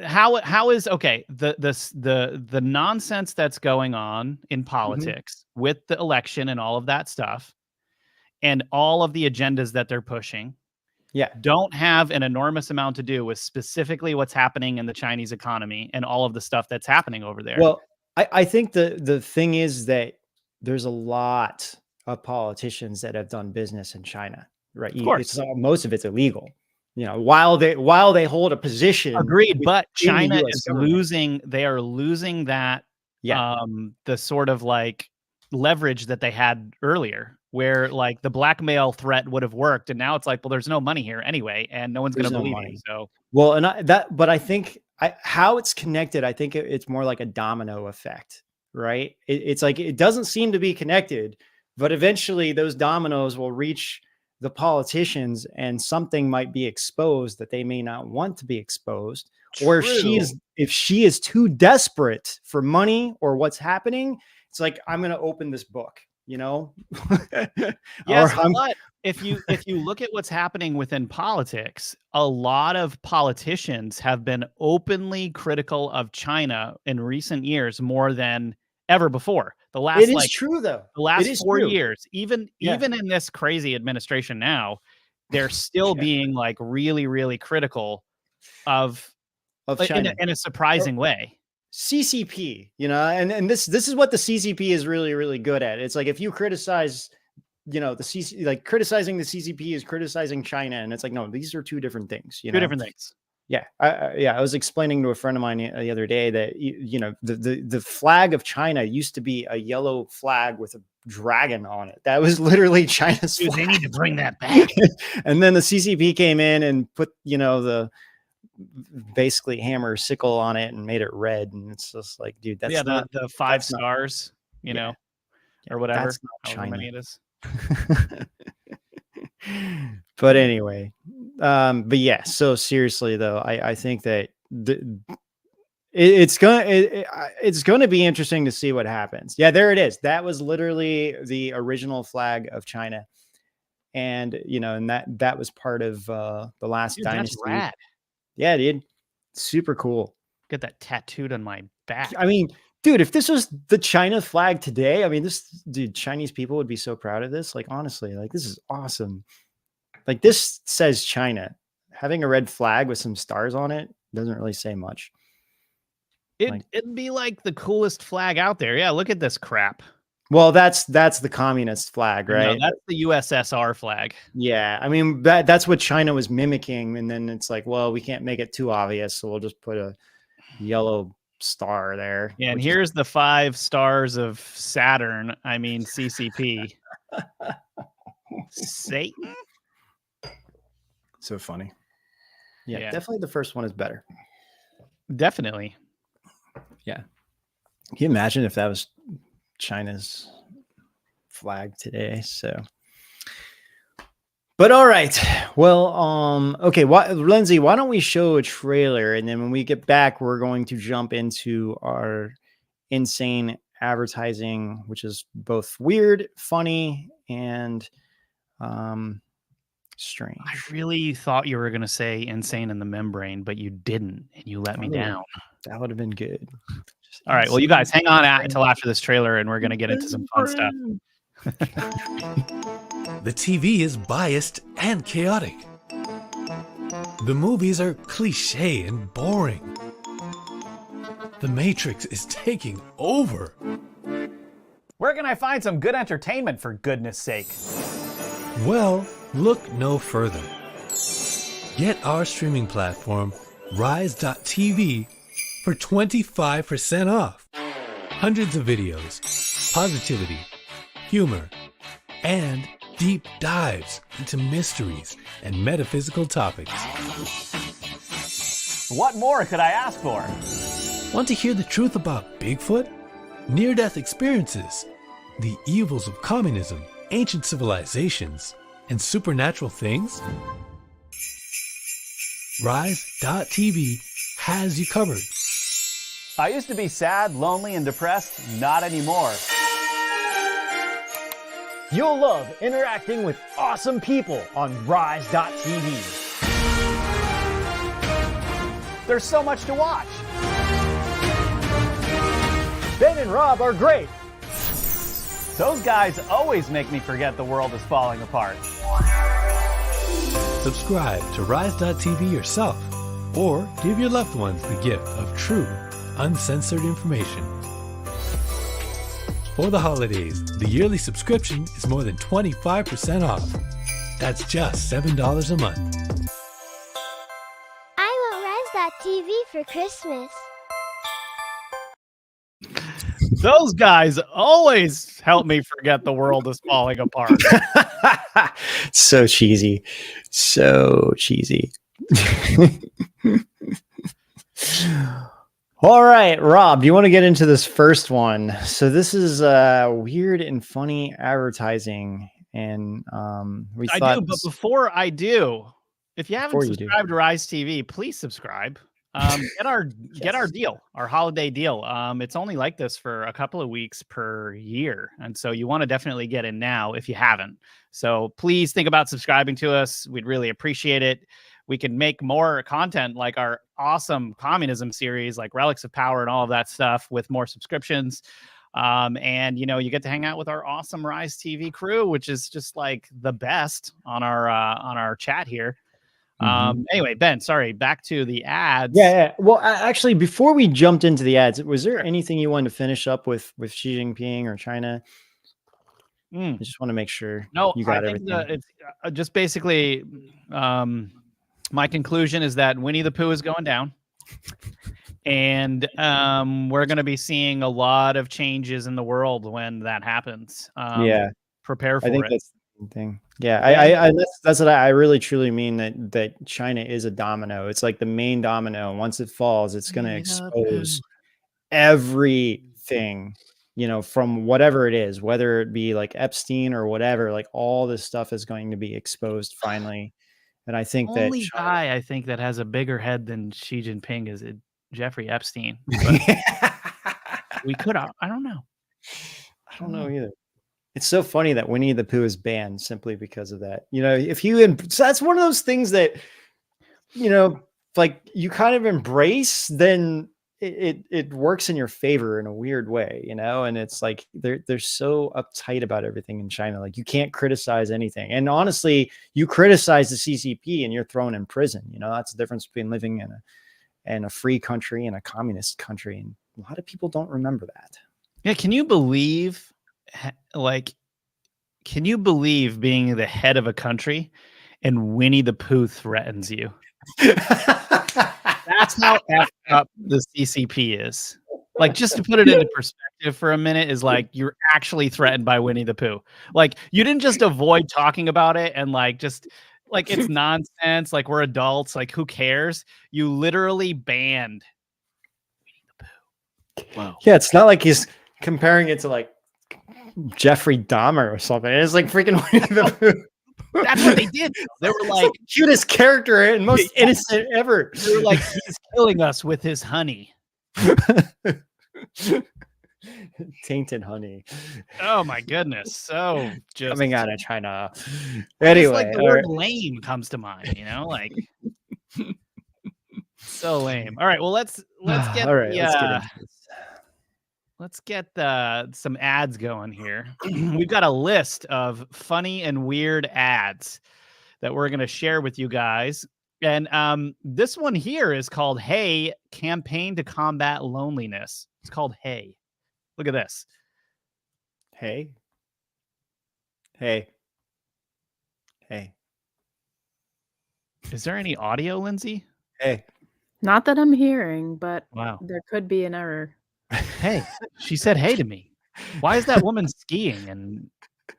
[SPEAKER 2] How is okay? The nonsense that's going on in politics with the election and all of that stuff, and all of the agendas that they're pushing, don't have an enormous amount to do with specifically what's happening in the Chinese economy and all of the stuff that's happening over there.
[SPEAKER 1] Well, I think the thing is that there's a lot of politicians that have done business in China, right?
[SPEAKER 2] Of course.
[SPEAKER 1] Most of it's illegal, while they hold a position.
[SPEAKER 2] Agreed, but China is losing. They are losing that, the sort of like leverage that they had earlier, where like the blackmail threat would have worked, and now it's like, well, there's no money here anyway, and no one's going to believe me. So
[SPEAKER 1] well, but I think how it's connected, I think it's more like a domino effect, right? It's like it doesn't seem to be connected. But eventually those dominoes will reach the politicians and something might be exposed that they may not want to be exposed. True. Or if she is too desperate for money or what's happening, it's like, I'm going to open this book, Yes,
[SPEAKER 2] but if you look at what's happening within politics, a lot of politicians have been openly critical of China in recent years more than ever before. The last
[SPEAKER 1] It is true though.
[SPEAKER 2] the last
[SPEAKER 1] It is
[SPEAKER 2] 4
[SPEAKER 1] true.
[SPEAKER 2] years, even in this crazy administration now, they're still being like really, really critical of
[SPEAKER 1] China
[SPEAKER 2] in a surprising way.
[SPEAKER 1] CCP, and this is what the CCP is really, really good at. It's like if you criticize, the CCP, like criticizing the CCP is criticizing China, and it's like, no, these are two different things.
[SPEAKER 2] Two different things.
[SPEAKER 1] Yeah, I was explaining to a friend of mine the other day that the flag of China used to be a yellow flag with a dragon on it. That was literally China's flag.
[SPEAKER 2] They need to bring that back.
[SPEAKER 1] And then the CCP came in and put the basically hammer sickle on it and made it red, and it's just like, dude, that's not
[SPEAKER 2] the 5 stars, or whatever.
[SPEAKER 1] That's not
[SPEAKER 2] however
[SPEAKER 1] China.
[SPEAKER 2] many it is.
[SPEAKER 1] But anyway, but yeah, so seriously though, I think that it's going to be interesting to see what happens. Yeah, there it is. That was literally the original flag of China, and and that was part of the last dynasty.
[SPEAKER 2] That's rad.
[SPEAKER 1] Yeah, dude. Super cool.
[SPEAKER 2] Get that tattooed on my back.
[SPEAKER 1] I mean, dude, if this was the China flag today, I mean, Chinese people would be so proud of this. Like, honestly, like, this is awesome. Like, this says China. Having a red flag with some stars on it doesn't really say much.
[SPEAKER 2] It'd be like the coolest flag out there. Yeah, look at this crap.
[SPEAKER 1] Well, that's the communist flag, right?
[SPEAKER 2] No, that's the USSR flag.
[SPEAKER 1] Yeah, I mean, that's what China was mimicking, and then it's like, well, we can't make it too obvious, so we'll just put a yellow star there.
[SPEAKER 2] Yeah, and here's the 5 stars of Saturn. I mean, CCP. Satan.
[SPEAKER 1] So funny. Yeah, definitely the first one is better.
[SPEAKER 2] Definitely.
[SPEAKER 1] Yeah. Can you imagine if that was China's flag today? So, but all right. Well, okay. Lindsay, why don't we show a trailer, and then when we get back, we're going to jump into our insane advertising, which is both weird, funny, and strange.
[SPEAKER 2] I really thought you were going to say insane in the membrane, but you didn't, and you let me down.
[SPEAKER 1] That would have been good.
[SPEAKER 2] All right. Well, you guys hang on until after this trailer, and we're going to get into some fun stuff.
[SPEAKER 4] The TV is biased and chaotic. The movies are cliche and boring. The Matrix is taking over.
[SPEAKER 5] Where can I find some good entertainment, for goodness sake?
[SPEAKER 4] Well, look no further. Get our streaming platform, Rise.tv, for 25% off. Hundreds of videos, positivity, humor, and deep dives into mysteries and metaphysical topics.
[SPEAKER 5] What more could I ask for?
[SPEAKER 4] Want to hear the truth about Bigfoot, near-death experiences, the evils of communism, ancient civilizations, and supernatural things? Rise.tv has you covered.
[SPEAKER 5] I used to be sad, lonely, and depressed. Not anymore.
[SPEAKER 1] You'll love interacting with awesome people on Rise.tv.
[SPEAKER 5] There's so much to watch.
[SPEAKER 1] Ben and Rob are great.
[SPEAKER 5] Those guys always make me forget the world is falling apart.
[SPEAKER 4] Subscribe to Rise.tv yourself, or give your loved ones the gift of true, uncensored information. For the holidays, the yearly subscription is more than 25% off. That's just $7 a month.
[SPEAKER 6] I want Rise.tv for Christmas.
[SPEAKER 2] Those guys always help me forget the world is falling apart.
[SPEAKER 1] So cheesy. So cheesy. All right, Rob, do you want to get into this first one? So this is weird and funny advertising. And
[SPEAKER 2] I do, but before I do, if you haven't subscribed to Rise TV, please subscribe. Get our deal, our holiday deal. It's only like this for a couple of weeks per year, and so you want to definitely get in now if you haven't. So please think about subscribing to us. We'd really appreciate it. We can make more content like our awesome communism series, like Relics of Power and all of that stuff, with more subscriptions. And you get to hang out with our awesome Rise TV crew, which is just like the best on our chat here. Anyway, Ben, sorry, back to the ads.
[SPEAKER 1] Yeah. Well, actually, before we jumped into the ads, was there anything you wanted to finish up with Xi Jinping or China? I just want to make sure you got everything.
[SPEAKER 2] It's just basically my conclusion is that Winnie the Pooh is going down. And we're going to be seeing a lot of changes in the world when that happens. Prepare for it.
[SPEAKER 1] That's the thing. Yeah, that's what I really truly mean, that China is a domino. It's like the main domino. Once it falls, it's going to expose everything, from whatever it is, whether it be like Epstein or whatever. Like all this stuff is going to be exposed finally. And I think that
[SPEAKER 2] only guy I think that has a bigger head than Xi Jinping is Jeffrey Epstein. We could. I don't know.
[SPEAKER 1] I don't know either. It's so funny that Winnie the Pooh is banned simply because of that. So that's one of those things that, like you kind of embrace, then it works in your favor in a weird way, and it's like they're so uptight about everything in China. Like you can't criticize anything. And honestly, you criticize the CCP and you're thrown in prison. That's the difference between living in a free country and a communist country. And a lot of people don't remember that.
[SPEAKER 2] Yeah. Can you believe being the head of a country and Winnie the Pooh threatens you? That's how effed up the CCP is. Like, just to put it into perspective for a minute, is like you're actually threatened by Winnie the Pooh. Like, you didn't just avoid talking about it and just it's nonsense. Like, we're adults. Like, who cares? You literally banned Winnie the Pooh. Wow.
[SPEAKER 1] Yeah, it's not like he's comparing it to like Jeffrey Dahmer or something. It's like freaking Winnie the Pooh.
[SPEAKER 2] That's what they did. They were like,
[SPEAKER 1] cutest character and most innocent ever.
[SPEAKER 2] They were like, he's killing us with his honey.
[SPEAKER 1] Tainted honey.
[SPEAKER 2] Oh my goodness. So just
[SPEAKER 1] coming out of China. Anyway,
[SPEAKER 2] like the word lame comes to mind, so lame. All right, well let's get let's get some ads going here. We've got a list of funny and weird ads that we're going to share with you guys. And this one here is called Hey, Campaign to Combat Loneliness. It's called Hey. Look at this.
[SPEAKER 1] Hey.
[SPEAKER 2] Is there any audio, Lindsay?
[SPEAKER 1] Hey.
[SPEAKER 7] Not that I'm hearing, but
[SPEAKER 2] wow,
[SPEAKER 7] there could be an error.
[SPEAKER 2] Hey, she said hey to me. Why is that woman skiing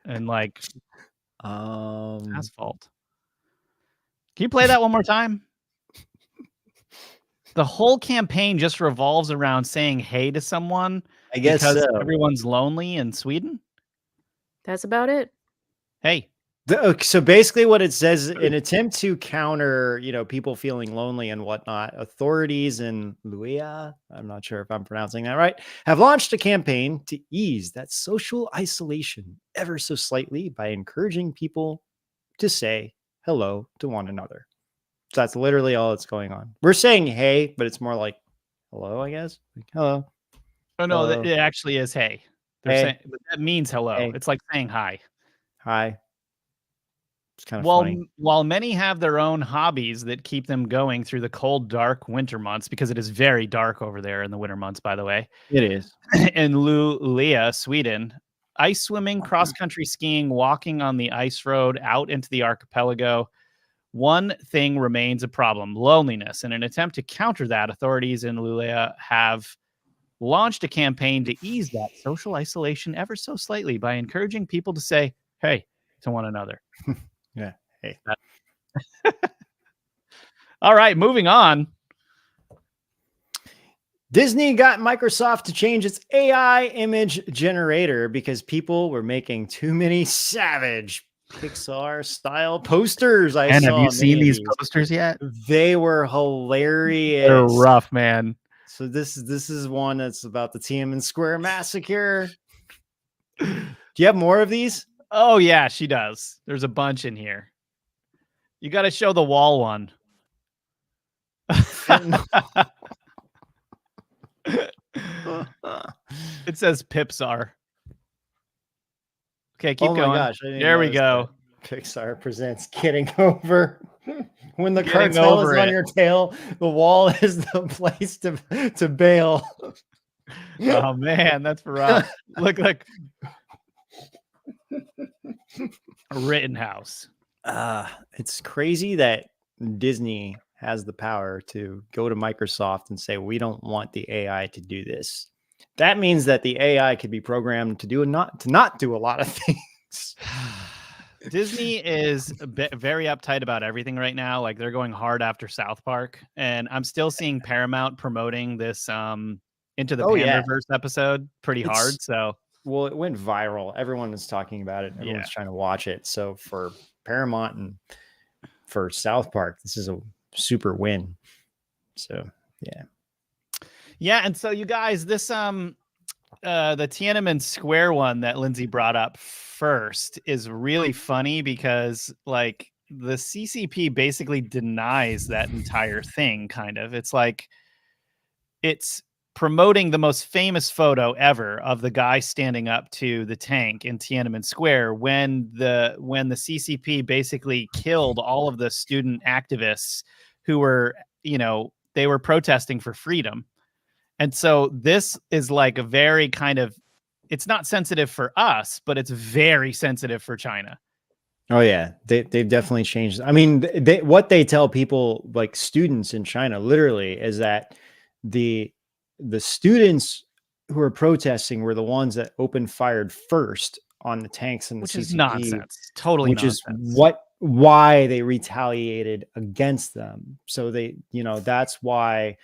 [SPEAKER 2] and like asphalt? Can you play that one more time? The whole campaign just revolves around saying hey to someone.
[SPEAKER 1] I guess
[SPEAKER 2] because
[SPEAKER 1] so.
[SPEAKER 2] Everyone's lonely in Sweden.
[SPEAKER 7] That's about it.
[SPEAKER 2] Hey.
[SPEAKER 1] So basically what it says, in attempt to counter, people feeling lonely and whatnot, authorities in Luia, I'm not sure if I'm pronouncing that right, have launched a campaign to ease that social isolation ever so slightly by encouraging people to say hello to one another. So that's literally all that's going on. We're saying hey, but it's more like hello, I guess. Like, hello.
[SPEAKER 2] Oh no, it actually is hey. They're saying that means hello. Hey. It's like saying hi.
[SPEAKER 1] Hi. It's kind of funny.
[SPEAKER 2] While many have their own hobbies that keep them going through the cold, dark winter months, because it is very dark over there in the winter months, by the way.
[SPEAKER 1] It is.
[SPEAKER 2] In Luleå, Sweden, ice swimming, cross-country skiing, walking on the ice road out into the archipelago, one thing remains a problem: loneliness. In an attempt to counter that, authorities in Luleå have launched a campaign to ease that social isolation ever so slightly by encouraging people to say hey to one another.
[SPEAKER 1] Yeah. Hey.
[SPEAKER 2] All right, moving on.
[SPEAKER 1] Disney got Microsoft to change its AI image generator because people were making too many savage Pixar style posters.
[SPEAKER 2] Have you seen these posters yet?
[SPEAKER 1] They were hilarious.
[SPEAKER 2] They're rough, man.
[SPEAKER 1] So this is one that's about the Tiananmen Square massacre. Do you have more of these?
[SPEAKER 2] Oh yeah, she does. There's a bunch in here. You got to show the wall one. It says Pipsar. Okay, keep
[SPEAKER 1] Oh my
[SPEAKER 2] going.
[SPEAKER 1] gosh! I didn't
[SPEAKER 2] There we
[SPEAKER 1] notice
[SPEAKER 2] go.
[SPEAKER 1] that. Pixar presents Getting Over. When the
[SPEAKER 2] Getting
[SPEAKER 1] cartel
[SPEAKER 2] over
[SPEAKER 1] is on
[SPEAKER 2] it.
[SPEAKER 1] your tail, the wall is the place to bail.
[SPEAKER 2] Oh man, that's rough. Look. Rittenhouse.
[SPEAKER 1] It's crazy that Disney has the power to go to Microsoft and say, we don't want the AI to do this. That means that the AI could be programmed to not do a lot of things.
[SPEAKER 2] Disney is very uptight about everything right now. Like they're going hard after South Park, and I'm still seeing Paramount promoting this Into the Pandaverse episode pretty hard. So
[SPEAKER 1] well, it went viral. Everyone is talking about it. Everyone's trying to watch it. So for Paramount and for South Park, this is a super win. So yeah,
[SPEAKER 2] and so you guys, this the Tiananmen Square one that Lindsay brought up first is really funny because like the CCP basically denies that entire thing. Kind of, it's like it's promoting the most famous photo ever of the guy standing up to the tank in Tiananmen Square when the CCP basically killed all of the student activists who were, they were protesting for freedom. And so this is like a very kind of, it's not sensitive for us, but it's very sensitive for China.
[SPEAKER 1] Oh yeah, they've definitely changed. I mean, what they tell people, like students in China, literally, is that the students who are protesting were the ones that opened fired first on the tanks and the
[SPEAKER 2] which
[SPEAKER 1] CCP,
[SPEAKER 2] is nonsense. Totally
[SPEAKER 1] which
[SPEAKER 2] nonsense.
[SPEAKER 1] is why they retaliated against them. So they, that's why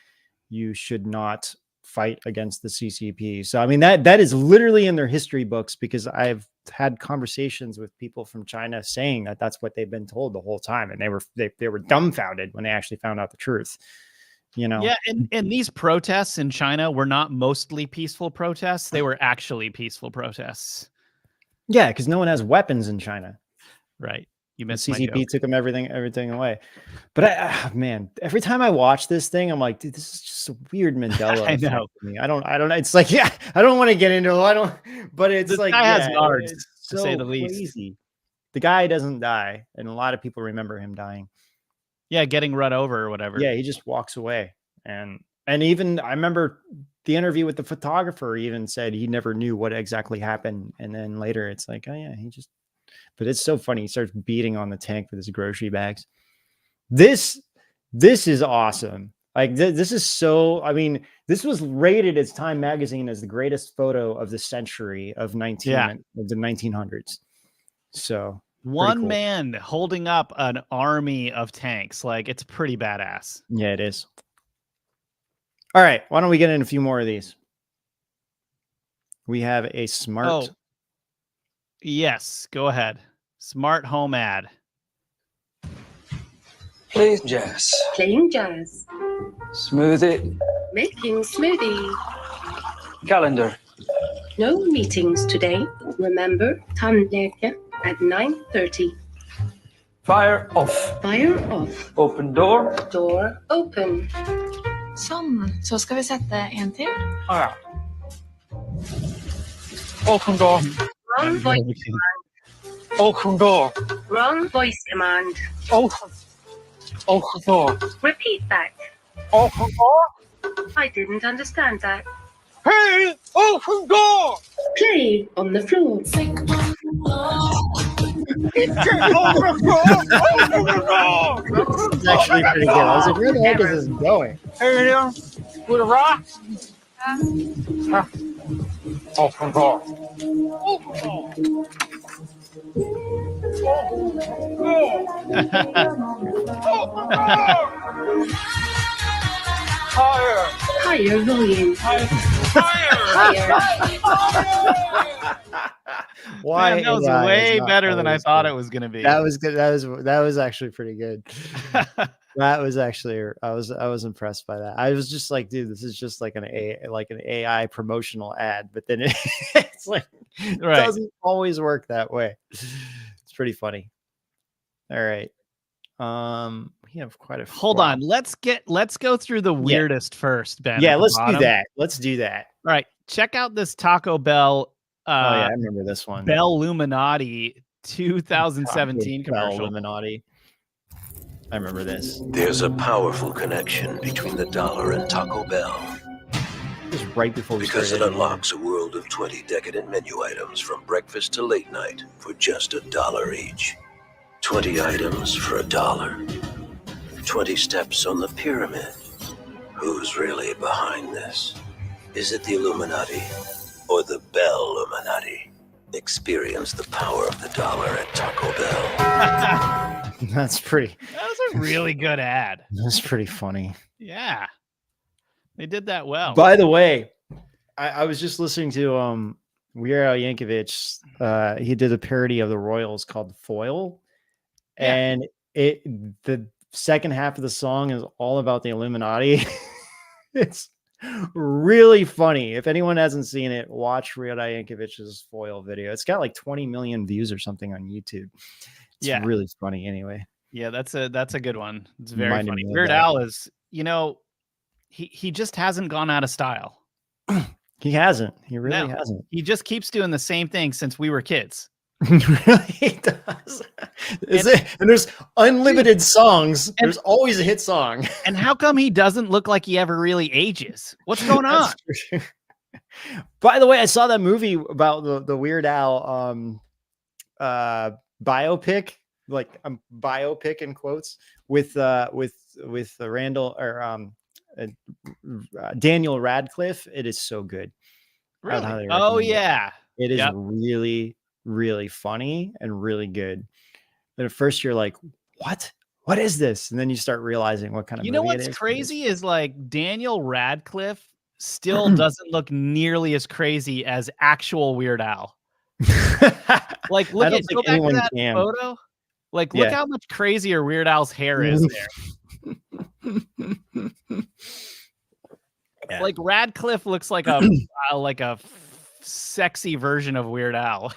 [SPEAKER 1] you should not fight against the CCP. So I mean that is literally in their history books, because I've had conversations with people from China saying that that's what they've been told the whole time, and they were dumbfounded when they actually found out the truth.
[SPEAKER 2] Yeah, and these protests in China were not mostly peaceful protests; they were actually peaceful protests.
[SPEAKER 1] Yeah, because no one has weapons in China.
[SPEAKER 2] Right. You missed
[SPEAKER 1] the
[SPEAKER 2] my
[SPEAKER 1] CCP
[SPEAKER 2] joke.
[SPEAKER 1] took them everything away. But man, every time I watch this thing, I'm like, dude, this is just a weird Mandela
[SPEAKER 2] I
[SPEAKER 1] effect
[SPEAKER 2] know.
[SPEAKER 1] to me. I don't. It's like, yeah, I don't want to get into it. But it's
[SPEAKER 2] This
[SPEAKER 1] like,
[SPEAKER 2] guy has yards,
[SPEAKER 1] it's
[SPEAKER 2] to
[SPEAKER 1] so
[SPEAKER 2] say the least.
[SPEAKER 1] crazy. The guy doesn't die, and a lot of people remember him dying.
[SPEAKER 2] Yeah, getting run over or whatever.
[SPEAKER 1] Yeah, he just walks away. And even I remember the interview with the photographer even said he never knew what exactly happened. And then later it's like, oh yeah, but it's so funny. He starts beating on the tank with his grocery bags. This is awesome. Like this is so, I mean, this was rated as Time Magazine as the greatest photo of the century of the 1900s. So
[SPEAKER 2] one
[SPEAKER 1] cool.
[SPEAKER 2] man holding up an army of tanks. Like, it's pretty badass.
[SPEAKER 1] Yeah, it is. All right. Why don't we get in a few more of these? We have a smart.
[SPEAKER 2] Oh, yes. Go ahead. Smart home ad.
[SPEAKER 8] Playing jazz.
[SPEAKER 9] Playing jazz.
[SPEAKER 8] Smoothie.
[SPEAKER 9] Making smoothie.
[SPEAKER 8] Calendar.
[SPEAKER 9] No meetings today. Remember, tandläkare at 9:30.
[SPEAKER 8] Fire off.
[SPEAKER 9] Fire off.
[SPEAKER 8] Open door.
[SPEAKER 9] Door open.
[SPEAKER 10] Sånn. Så skal vi sette en til.
[SPEAKER 8] Ja. Open door.
[SPEAKER 9] Wrong voice command.
[SPEAKER 8] Open door.
[SPEAKER 9] Wrong voice command.
[SPEAKER 8] Open door.
[SPEAKER 9] Repeat that.
[SPEAKER 8] Open door.
[SPEAKER 9] I didn't understand that.
[SPEAKER 8] Hey, open door.
[SPEAKER 9] Play on the floor.
[SPEAKER 1] This is actually pretty good. I was like, where the heck is this going?
[SPEAKER 8] Hey, with a rock. Open door. Open door. Higher.
[SPEAKER 9] Higher volume.
[SPEAKER 1] Why?
[SPEAKER 2] Man, that was way better than I thought it was going to be.
[SPEAKER 1] That was good. That was actually pretty good. That was actually, I was impressed by that. I was just like, dude, this is just like an AI promotional ad, but then it's like, it doesn't always work that way. It's pretty funny. All right. We have quite a.
[SPEAKER 2] Hold on. Let's go through the weirdest first, Ben.
[SPEAKER 1] Yeah, let's do that. Let's do that.
[SPEAKER 2] All right. check out this Taco Bell
[SPEAKER 1] Oh yeah, I remember this one.
[SPEAKER 2] Bell Illuminati 2017
[SPEAKER 1] Bell
[SPEAKER 2] commercial.
[SPEAKER 1] Illuminati. I remember this.
[SPEAKER 11] There's a powerful connection between the dollar and Taco Bell.
[SPEAKER 1] Just right before we
[SPEAKER 11] Because it
[SPEAKER 1] started.
[SPEAKER 11] unlocks a world of 20 decadent menu items from breakfast to late night for just $1 each. 20 items for $1. 20 steps on the pyramid. Who's really behind this? Is it the Illuminati or the Bell Illuminati? Experience the power of the dollar at Taco Bell.
[SPEAKER 1] That's pretty.
[SPEAKER 2] That was a really good ad.
[SPEAKER 1] That's pretty funny.
[SPEAKER 2] Yeah. They did that well.
[SPEAKER 1] By the way, I was just listening to Weird Al Yankovic. He did a parody of the Royals called Foil, and the second half of the song is all about the Illuminati. It's really funny. If anyone hasn't seen it, watch Weird Al Yankovic's Foil video. It's got like 20 million views or something on YouTube. It's really funny anyway.
[SPEAKER 2] Yeah, that's a good one. It's very
[SPEAKER 1] Reminded
[SPEAKER 2] funny.
[SPEAKER 1] me of
[SPEAKER 2] Weird
[SPEAKER 1] that.
[SPEAKER 2] Al is, he just hasn't gone out of style.
[SPEAKER 1] He hasn't. He really hasn't.
[SPEAKER 2] He just keeps doing the same thing since we were kids.
[SPEAKER 1] He really does. And there's unlimited songs. There's always a hit song.
[SPEAKER 2] And how come he doesn't look like he ever really ages? What's going on?
[SPEAKER 1] By the way, I saw that movie about the Weird Al biopic, like biopic in quotes, with Randall or Daniel Radcliffe. It is so good.
[SPEAKER 2] Really? Oh yeah.
[SPEAKER 1] It is really, really funny and really good. But at first you're like, what is this? And then you start realizing what kind of movie
[SPEAKER 2] what's
[SPEAKER 1] it is.
[SPEAKER 2] crazy is like Daniel Radcliffe still doesn't look nearly as crazy as actual Weird Al. Like go back to that photo. Like look how much crazier Weird Al's hair is there. Like Radcliffe looks like a sexy version of Weird Al.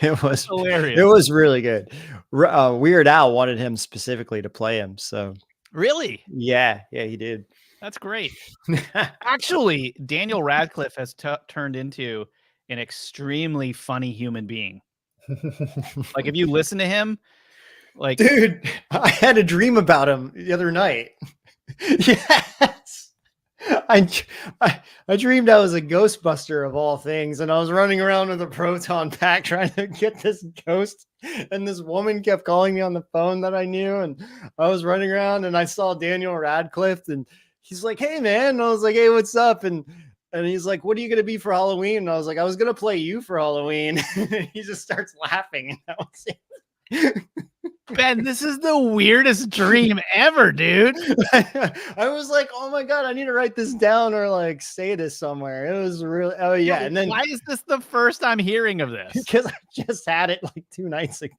[SPEAKER 1] It was
[SPEAKER 2] hilarious.
[SPEAKER 1] It was really good. Weird Al wanted him specifically to play him. So
[SPEAKER 2] really?
[SPEAKER 1] Yeah, he did.
[SPEAKER 2] That's great. Actually, Daniel Radcliffe has turned into an extremely funny human being. Like if you listen to him, like
[SPEAKER 1] dude, I had a dream about him the other night. Yes. I dreamed I was a Ghostbuster of all things, and I was running around with a proton pack trying to get this ghost, and this woman kept calling me on the phone that I knew, and I was running around and I saw Daniel Radcliffe, and he's like, "Hey man," and I was like, "Hey, what's up?" And he's like, "What are you gonna be for Halloween?" And I was like, "I was gonna play you for Halloween." He just starts laughing, and that was it.
[SPEAKER 2] Ben, this is the weirdest dream ever, dude.
[SPEAKER 1] I was like, oh my God, I need to write this down or like say this somewhere. It was really, oh yeah. And then
[SPEAKER 2] why is this the first I'm hearing of this?
[SPEAKER 1] Because I just had it like 2 nights ago.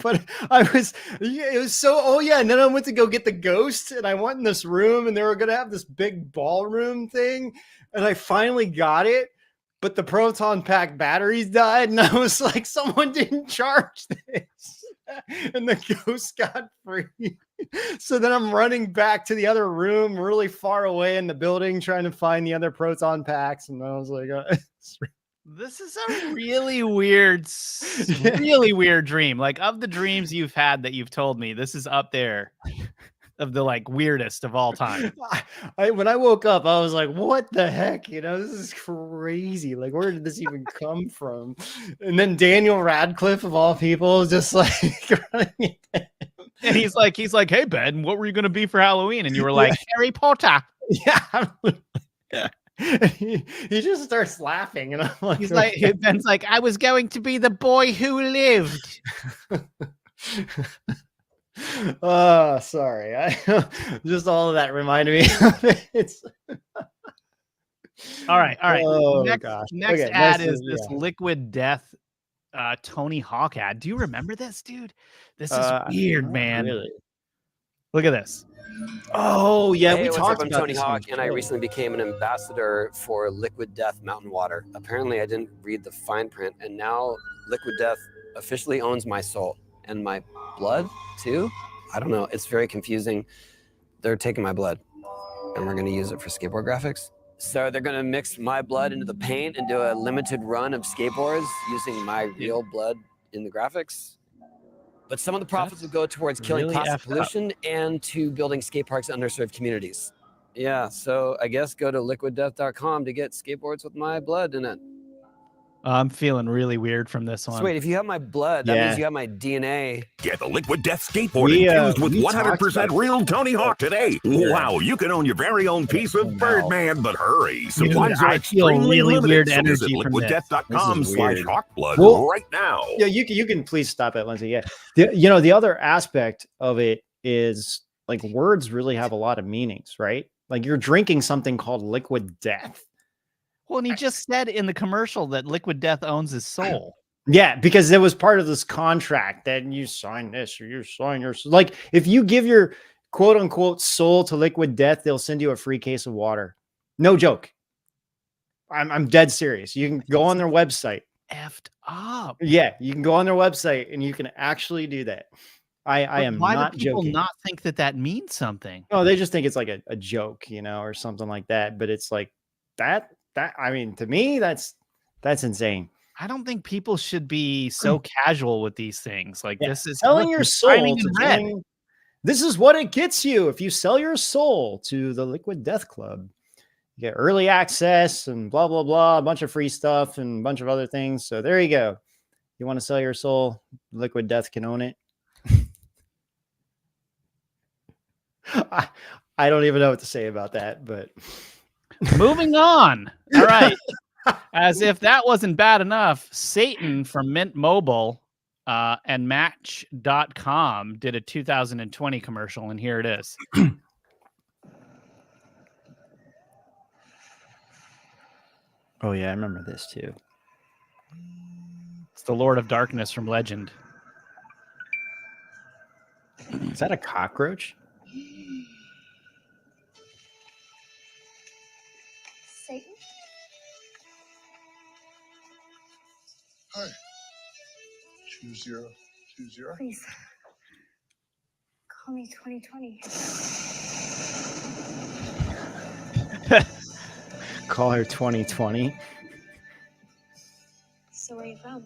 [SPEAKER 1] But it was so, oh yeah. And then I went to go get the ghost, and I went in this room, and they were going to have this big ballroom thing. And I finally got it, but the proton pack batteries died. And I was like, someone didn't charge this. And the ghost got free. So then I'm running back to the other room really far away in the building trying to find the other proton packs. And I was like,
[SPEAKER 2] this is a really weird dream. Like of the dreams you've had that you've told me, this is up there of the like weirdest of all time.
[SPEAKER 1] When I woke up, I was like, what the heck? This is crazy. Like, where did this even come from? And then Daniel Radcliffe of all people is just like running it.
[SPEAKER 2] And he's like, hey Ben, what were you gonna be for Halloween? And you were like, Harry Potter.
[SPEAKER 1] Yeah. He just starts laughing, and I'm like,
[SPEAKER 2] Ben's like, I was going to be the boy who lived.
[SPEAKER 1] Oh, sorry. Just all of that reminded me of it.
[SPEAKER 2] All right.
[SPEAKER 1] Oh,
[SPEAKER 2] next ad is this Liquid Death Tony Hawk ad. Do you remember this, dude? This is weird, man.
[SPEAKER 1] Really?
[SPEAKER 2] Look at this.
[SPEAKER 1] Oh yeah, we
[SPEAKER 12] what's
[SPEAKER 1] talked
[SPEAKER 12] up? I'm
[SPEAKER 1] about
[SPEAKER 12] Tony
[SPEAKER 1] this
[SPEAKER 12] Hawk,
[SPEAKER 1] one.
[SPEAKER 12] and I recently became an ambassador for Liquid Death Mountain Water. Apparently, I didn't read the fine print, and now Liquid Death officially owns my soul and my blood too. I don't know. It's very confusing. They're taking my blood. and we're going to use it for skateboard graphics. So they're going to mix my blood into the paint and do a limited run of skateboards using my real blood in the graphics. But some of the profits will go towards killing
[SPEAKER 2] really
[SPEAKER 12] plastic
[SPEAKER 2] effed up.
[SPEAKER 12] pollution and to building skate parks in underserved communities. Yeah, so I guess go to liquiddeath.com to get skateboards with my blood in it.
[SPEAKER 2] I'm feeling really weird from this one.
[SPEAKER 12] So wait, if you have my blood, that means you have my DNA.
[SPEAKER 13] Get the Liquid Death skateboard infused with 100% real Tony Hawk today. Wow, you can own your very own piece of Birdman, but hurry. Supplies are
[SPEAKER 2] I feel
[SPEAKER 13] extremely
[SPEAKER 2] really
[SPEAKER 13] limited,
[SPEAKER 2] weird
[SPEAKER 13] so visit
[SPEAKER 2] energy from this.
[SPEAKER 13] liquiddeath.com/hawkblood right now.
[SPEAKER 1] Yeah, you can please stop it, Lindsay. Yeah. The other aspect of it is like words really have a lot of meanings, right? Like you're drinking something called liquid death.
[SPEAKER 2] Well, and he just said in the commercial that Liquid Death owns his soul.
[SPEAKER 1] Yeah, because it was part of this contract that you sign this or you sign your, like if you give your quote unquote soul to Liquid Death, they'll send you a free case of water. No joke. I'm dead serious. You can go on their website.
[SPEAKER 2] Effed up.
[SPEAKER 1] Yeah, you can go on their website and you can actually do that. I am
[SPEAKER 2] why
[SPEAKER 1] not
[SPEAKER 2] do people
[SPEAKER 1] joking.
[SPEAKER 2] not think that means something?
[SPEAKER 1] No, they just think it's like a joke, or something like that. But it's like that I mean, to me, that's insane.
[SPEAKER 2] I don't think people should be so casual with these things. Like this is
[SPEAKER 1] selling your soul
[SPEAKER 2] in
[SPEAKER 1] to
[SPEAKER 2] red.
[SPEAKER 1] join. This is what it gets you if you sell your soul to the Liquid Death Club. You get early access and blah blah blah, a bunch of free stuff and a bunch of other things. So there you go. You want to sell your soul? Liquid Death can own it. I don't even know what to say about that, but
[SPEAKER 2] moving on. All right. As if that wasn't bad enough, Satan from Mint Mobile and Match.com did a 2020 commercial, and here it is.
[SPEAKER 1] Oh, yeah, I remember this too.
[SPEAKER 2] It's the Lord of Darkness from Legend.
[SPEAKER 1] Is that a cockroach?
[SPEAKER 6] Satan?
[SPEAKER 14] Hi. 2020.
[SPEAKER 6] Please. Call me 2020.
[SPEAKER 1] Call her 2020.
[SPEAKER 6] So where are you from?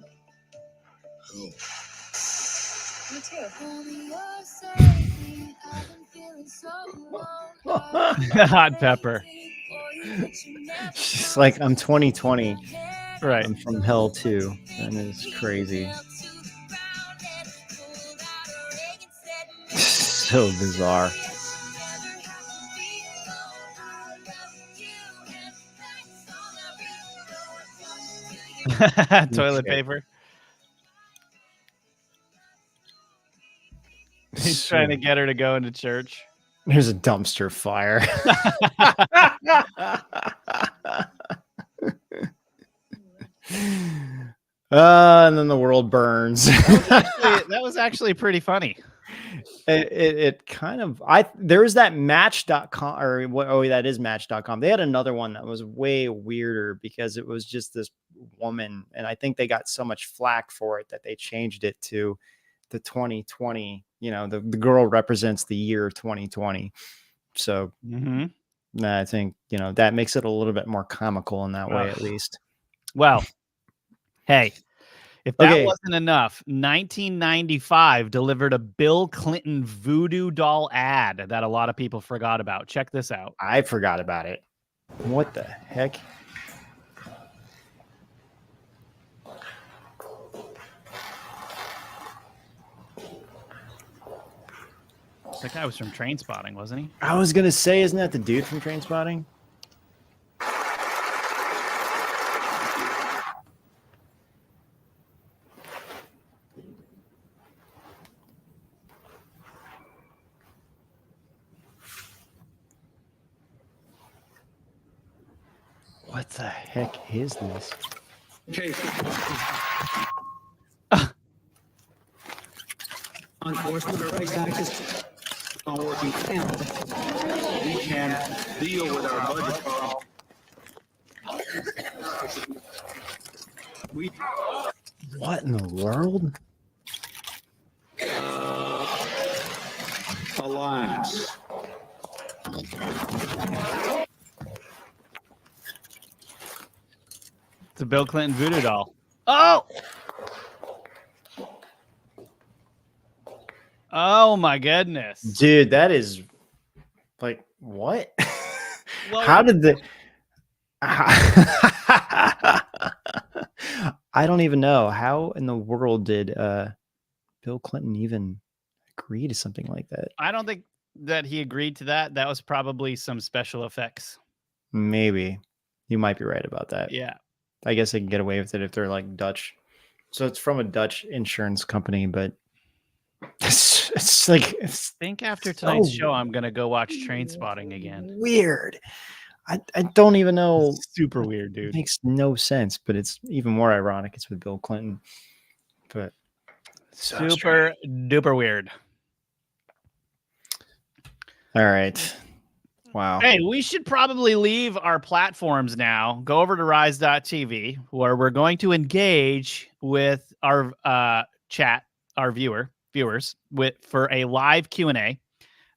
[SPEAKER 14] Who?
[SPEAKER 6] Me too.
[SPEAKER 2] Hot Pepper.
[SPEAKER 1] She's like, I'm 2020.
[SPEAKER 2] Right.
[SPEAKER 1] I'm from hell too. That is crazy. So bizarre.
[SPEAKER 2] Toilet paper. He's trying to get her to go into church.
[SPEAKER 1] There's a dumpster fire. And then the world burns.
[SPEAKER 2] That was actually pretty funny.
[SPEAKER 1] It kind of, there was that Match.com, or what? Oh, that is Match.com. They had another one that was way weirder because it was just this woman, and I think they got so much flack for it that they changed it to the 2020. The girl represents the year 2020. So I think that makes it a little bit more comical in that way, at least.
[SPEAKER 2] Well, hey. If that wasn't enough, 1995 delivered a Bill Clinton voodoo doll ad that a lot of people forgot about. Check this out.
[SPEAKER 1] I forgot about it. What the heck?
[SPEAKER 2] That guy was from Trainspotting, wasn't he?
[SPEAKER 1] I was going to say, isn't that the dude from Trainspotting? What the heck is this?
[SPEAKER 15] Okay. Enforcement of rights access on working camp. We can deal with our budget problem.
[SPEAKER 1] What in the world?
[SPEAKER 15] Alliance.
[SPEAKER 2] It's a Bill Clinton voodoo doll. Oh! Oh my goodness.
[SPEAKER 1] Dude, that is like what?
[SPEAKER 2] Well,
[SPEAKER 1] How did the I don't even know. How in the world did Bill Clinton even agree to something like that?
[SPEAKER 2] I don't think that he agreed to that. That was probably some special effects.
[SPEAKER 1] Maybe. You might be right about that.
[SPEAKER 2] Yeah.
[SPEAKER 1] I guess they can get away with it if they're like Dutch. So it's from a Dutch insurance company, but it's like
[SPEAKER 2] I think after tonight's show, I'm gonna go watch Trainspotting again.
[SPEAKER 1] Weird. I don't even know.
[SPEAKER 2] It's super weird, dude.
[SPEAKER 1] It makes no sense, but it's even more ironic. It's with Bill Clinton. But
[SPEAKER 2] super duper weird.
[SPEAKER 1] All right. Wow.
[SPEAKER 2] Hey, we should probably leave our platforms now. Go over to rise.tv where we're going to engage with our chat, our viewers for a live Q&A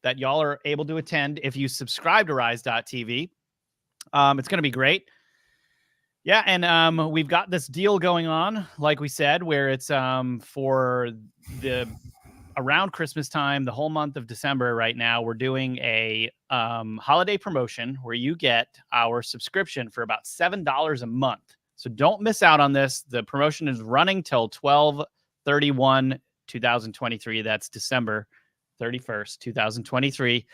[SPEAKER 2] that y'all are able to attend if you subscribe to rise.tv. It's going to be great. Yeah, and we've got this deal going on, like we said, where it's for the around Christmas time, the whole month of December right now, we're doing a holiday promotion where you get our subscription for about $7 a month. So don't miss out on this. The promotion is running till 12/31/2023. That's December 31st, 2023.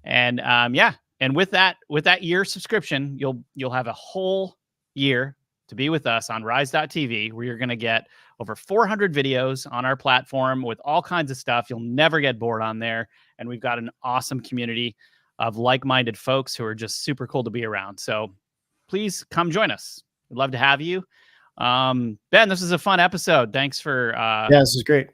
[SPEAKER 2] And yeah, and with that year subscription, you'll have a whole year to be with us on rise.tv, where you're going to get over 400 videos on our platform with all kinds of stuff. You'll never get bored on there. And we've got an awesome community of like-minded folks who are just super cool to be around. So please come join us. We'd love to have you. Ben, this is a fun episode. Thanks for
[SPEAKER 1] yeah, this is great.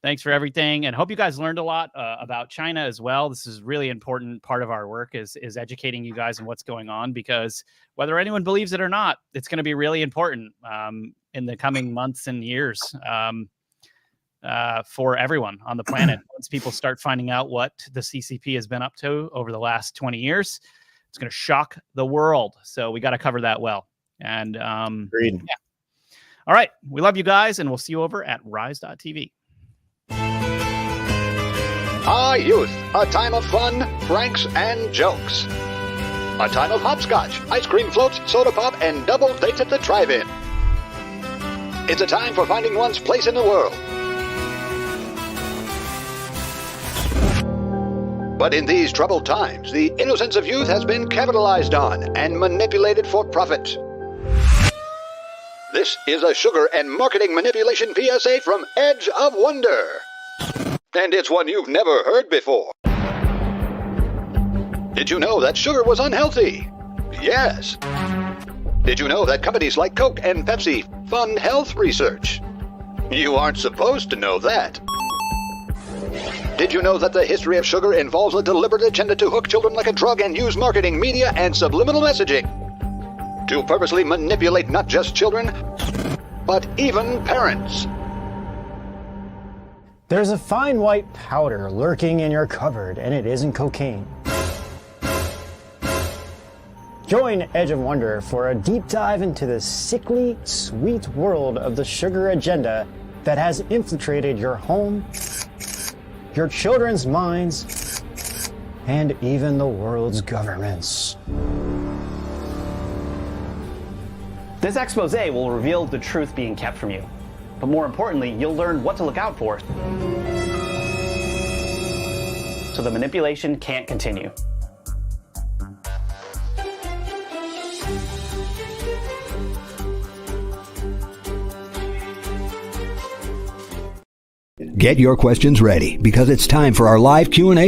[SPEAKER 2] Thanks for everything, and hope you guys learned a lot about China as well. This is a really important part of our work is educating you guys on what's going on, because whether anyone believes it or not, it's going to be really important in the coming months and years for everyone on the planet. Once people start finding out what the CCP has been up to over the last 20 years, it's going to shock the world. So we got to cover that well. And
[SPEAKER 1] Agreed.
[SPEAKER 2] Yeah. All right. We love you guys, and we'll see you over at rise.tv.
[SPEAKER 16] Our youth, a time of fun, pranks, and jokes. A time of hopscotch, ice cream floats, soda pop, and double dates at the drive-in. It's a time for finding one's place in the world. But in these troubled times, the innocence of youth has been capitalized on and manipulated for profit. This is a sugar and marketing manipulation PSA from Edge of Wonder. And it's one you've never heard before. Did you know that sugar was unhealthy? Yes. Did you know that companies like Coke and Pepsi fund health research? You aren't supposed to know that. Did you know that the history of sugar involves a deliberate agenda to hook children like a drug and use marketing, media, and subliminal messaging to purposely manipulate not just children, but even parents?
[SPEAKER 1] There's a fine white powder lurking in your cupboard, and it isn't cocaine. Join Edge of Wonder for a deep dive into the sickly, sweet world of the sugar agenda that has infiltrated your home, your children's minds, and even the world's governments.
[SPEAKER 17] This expose will reveal the truth being kept from you. But more importantly, you'll learn what to look out for, so the manipulation can't continue.
[SPEAKER 18] Get your questions ready, because it's time for our live Q&A.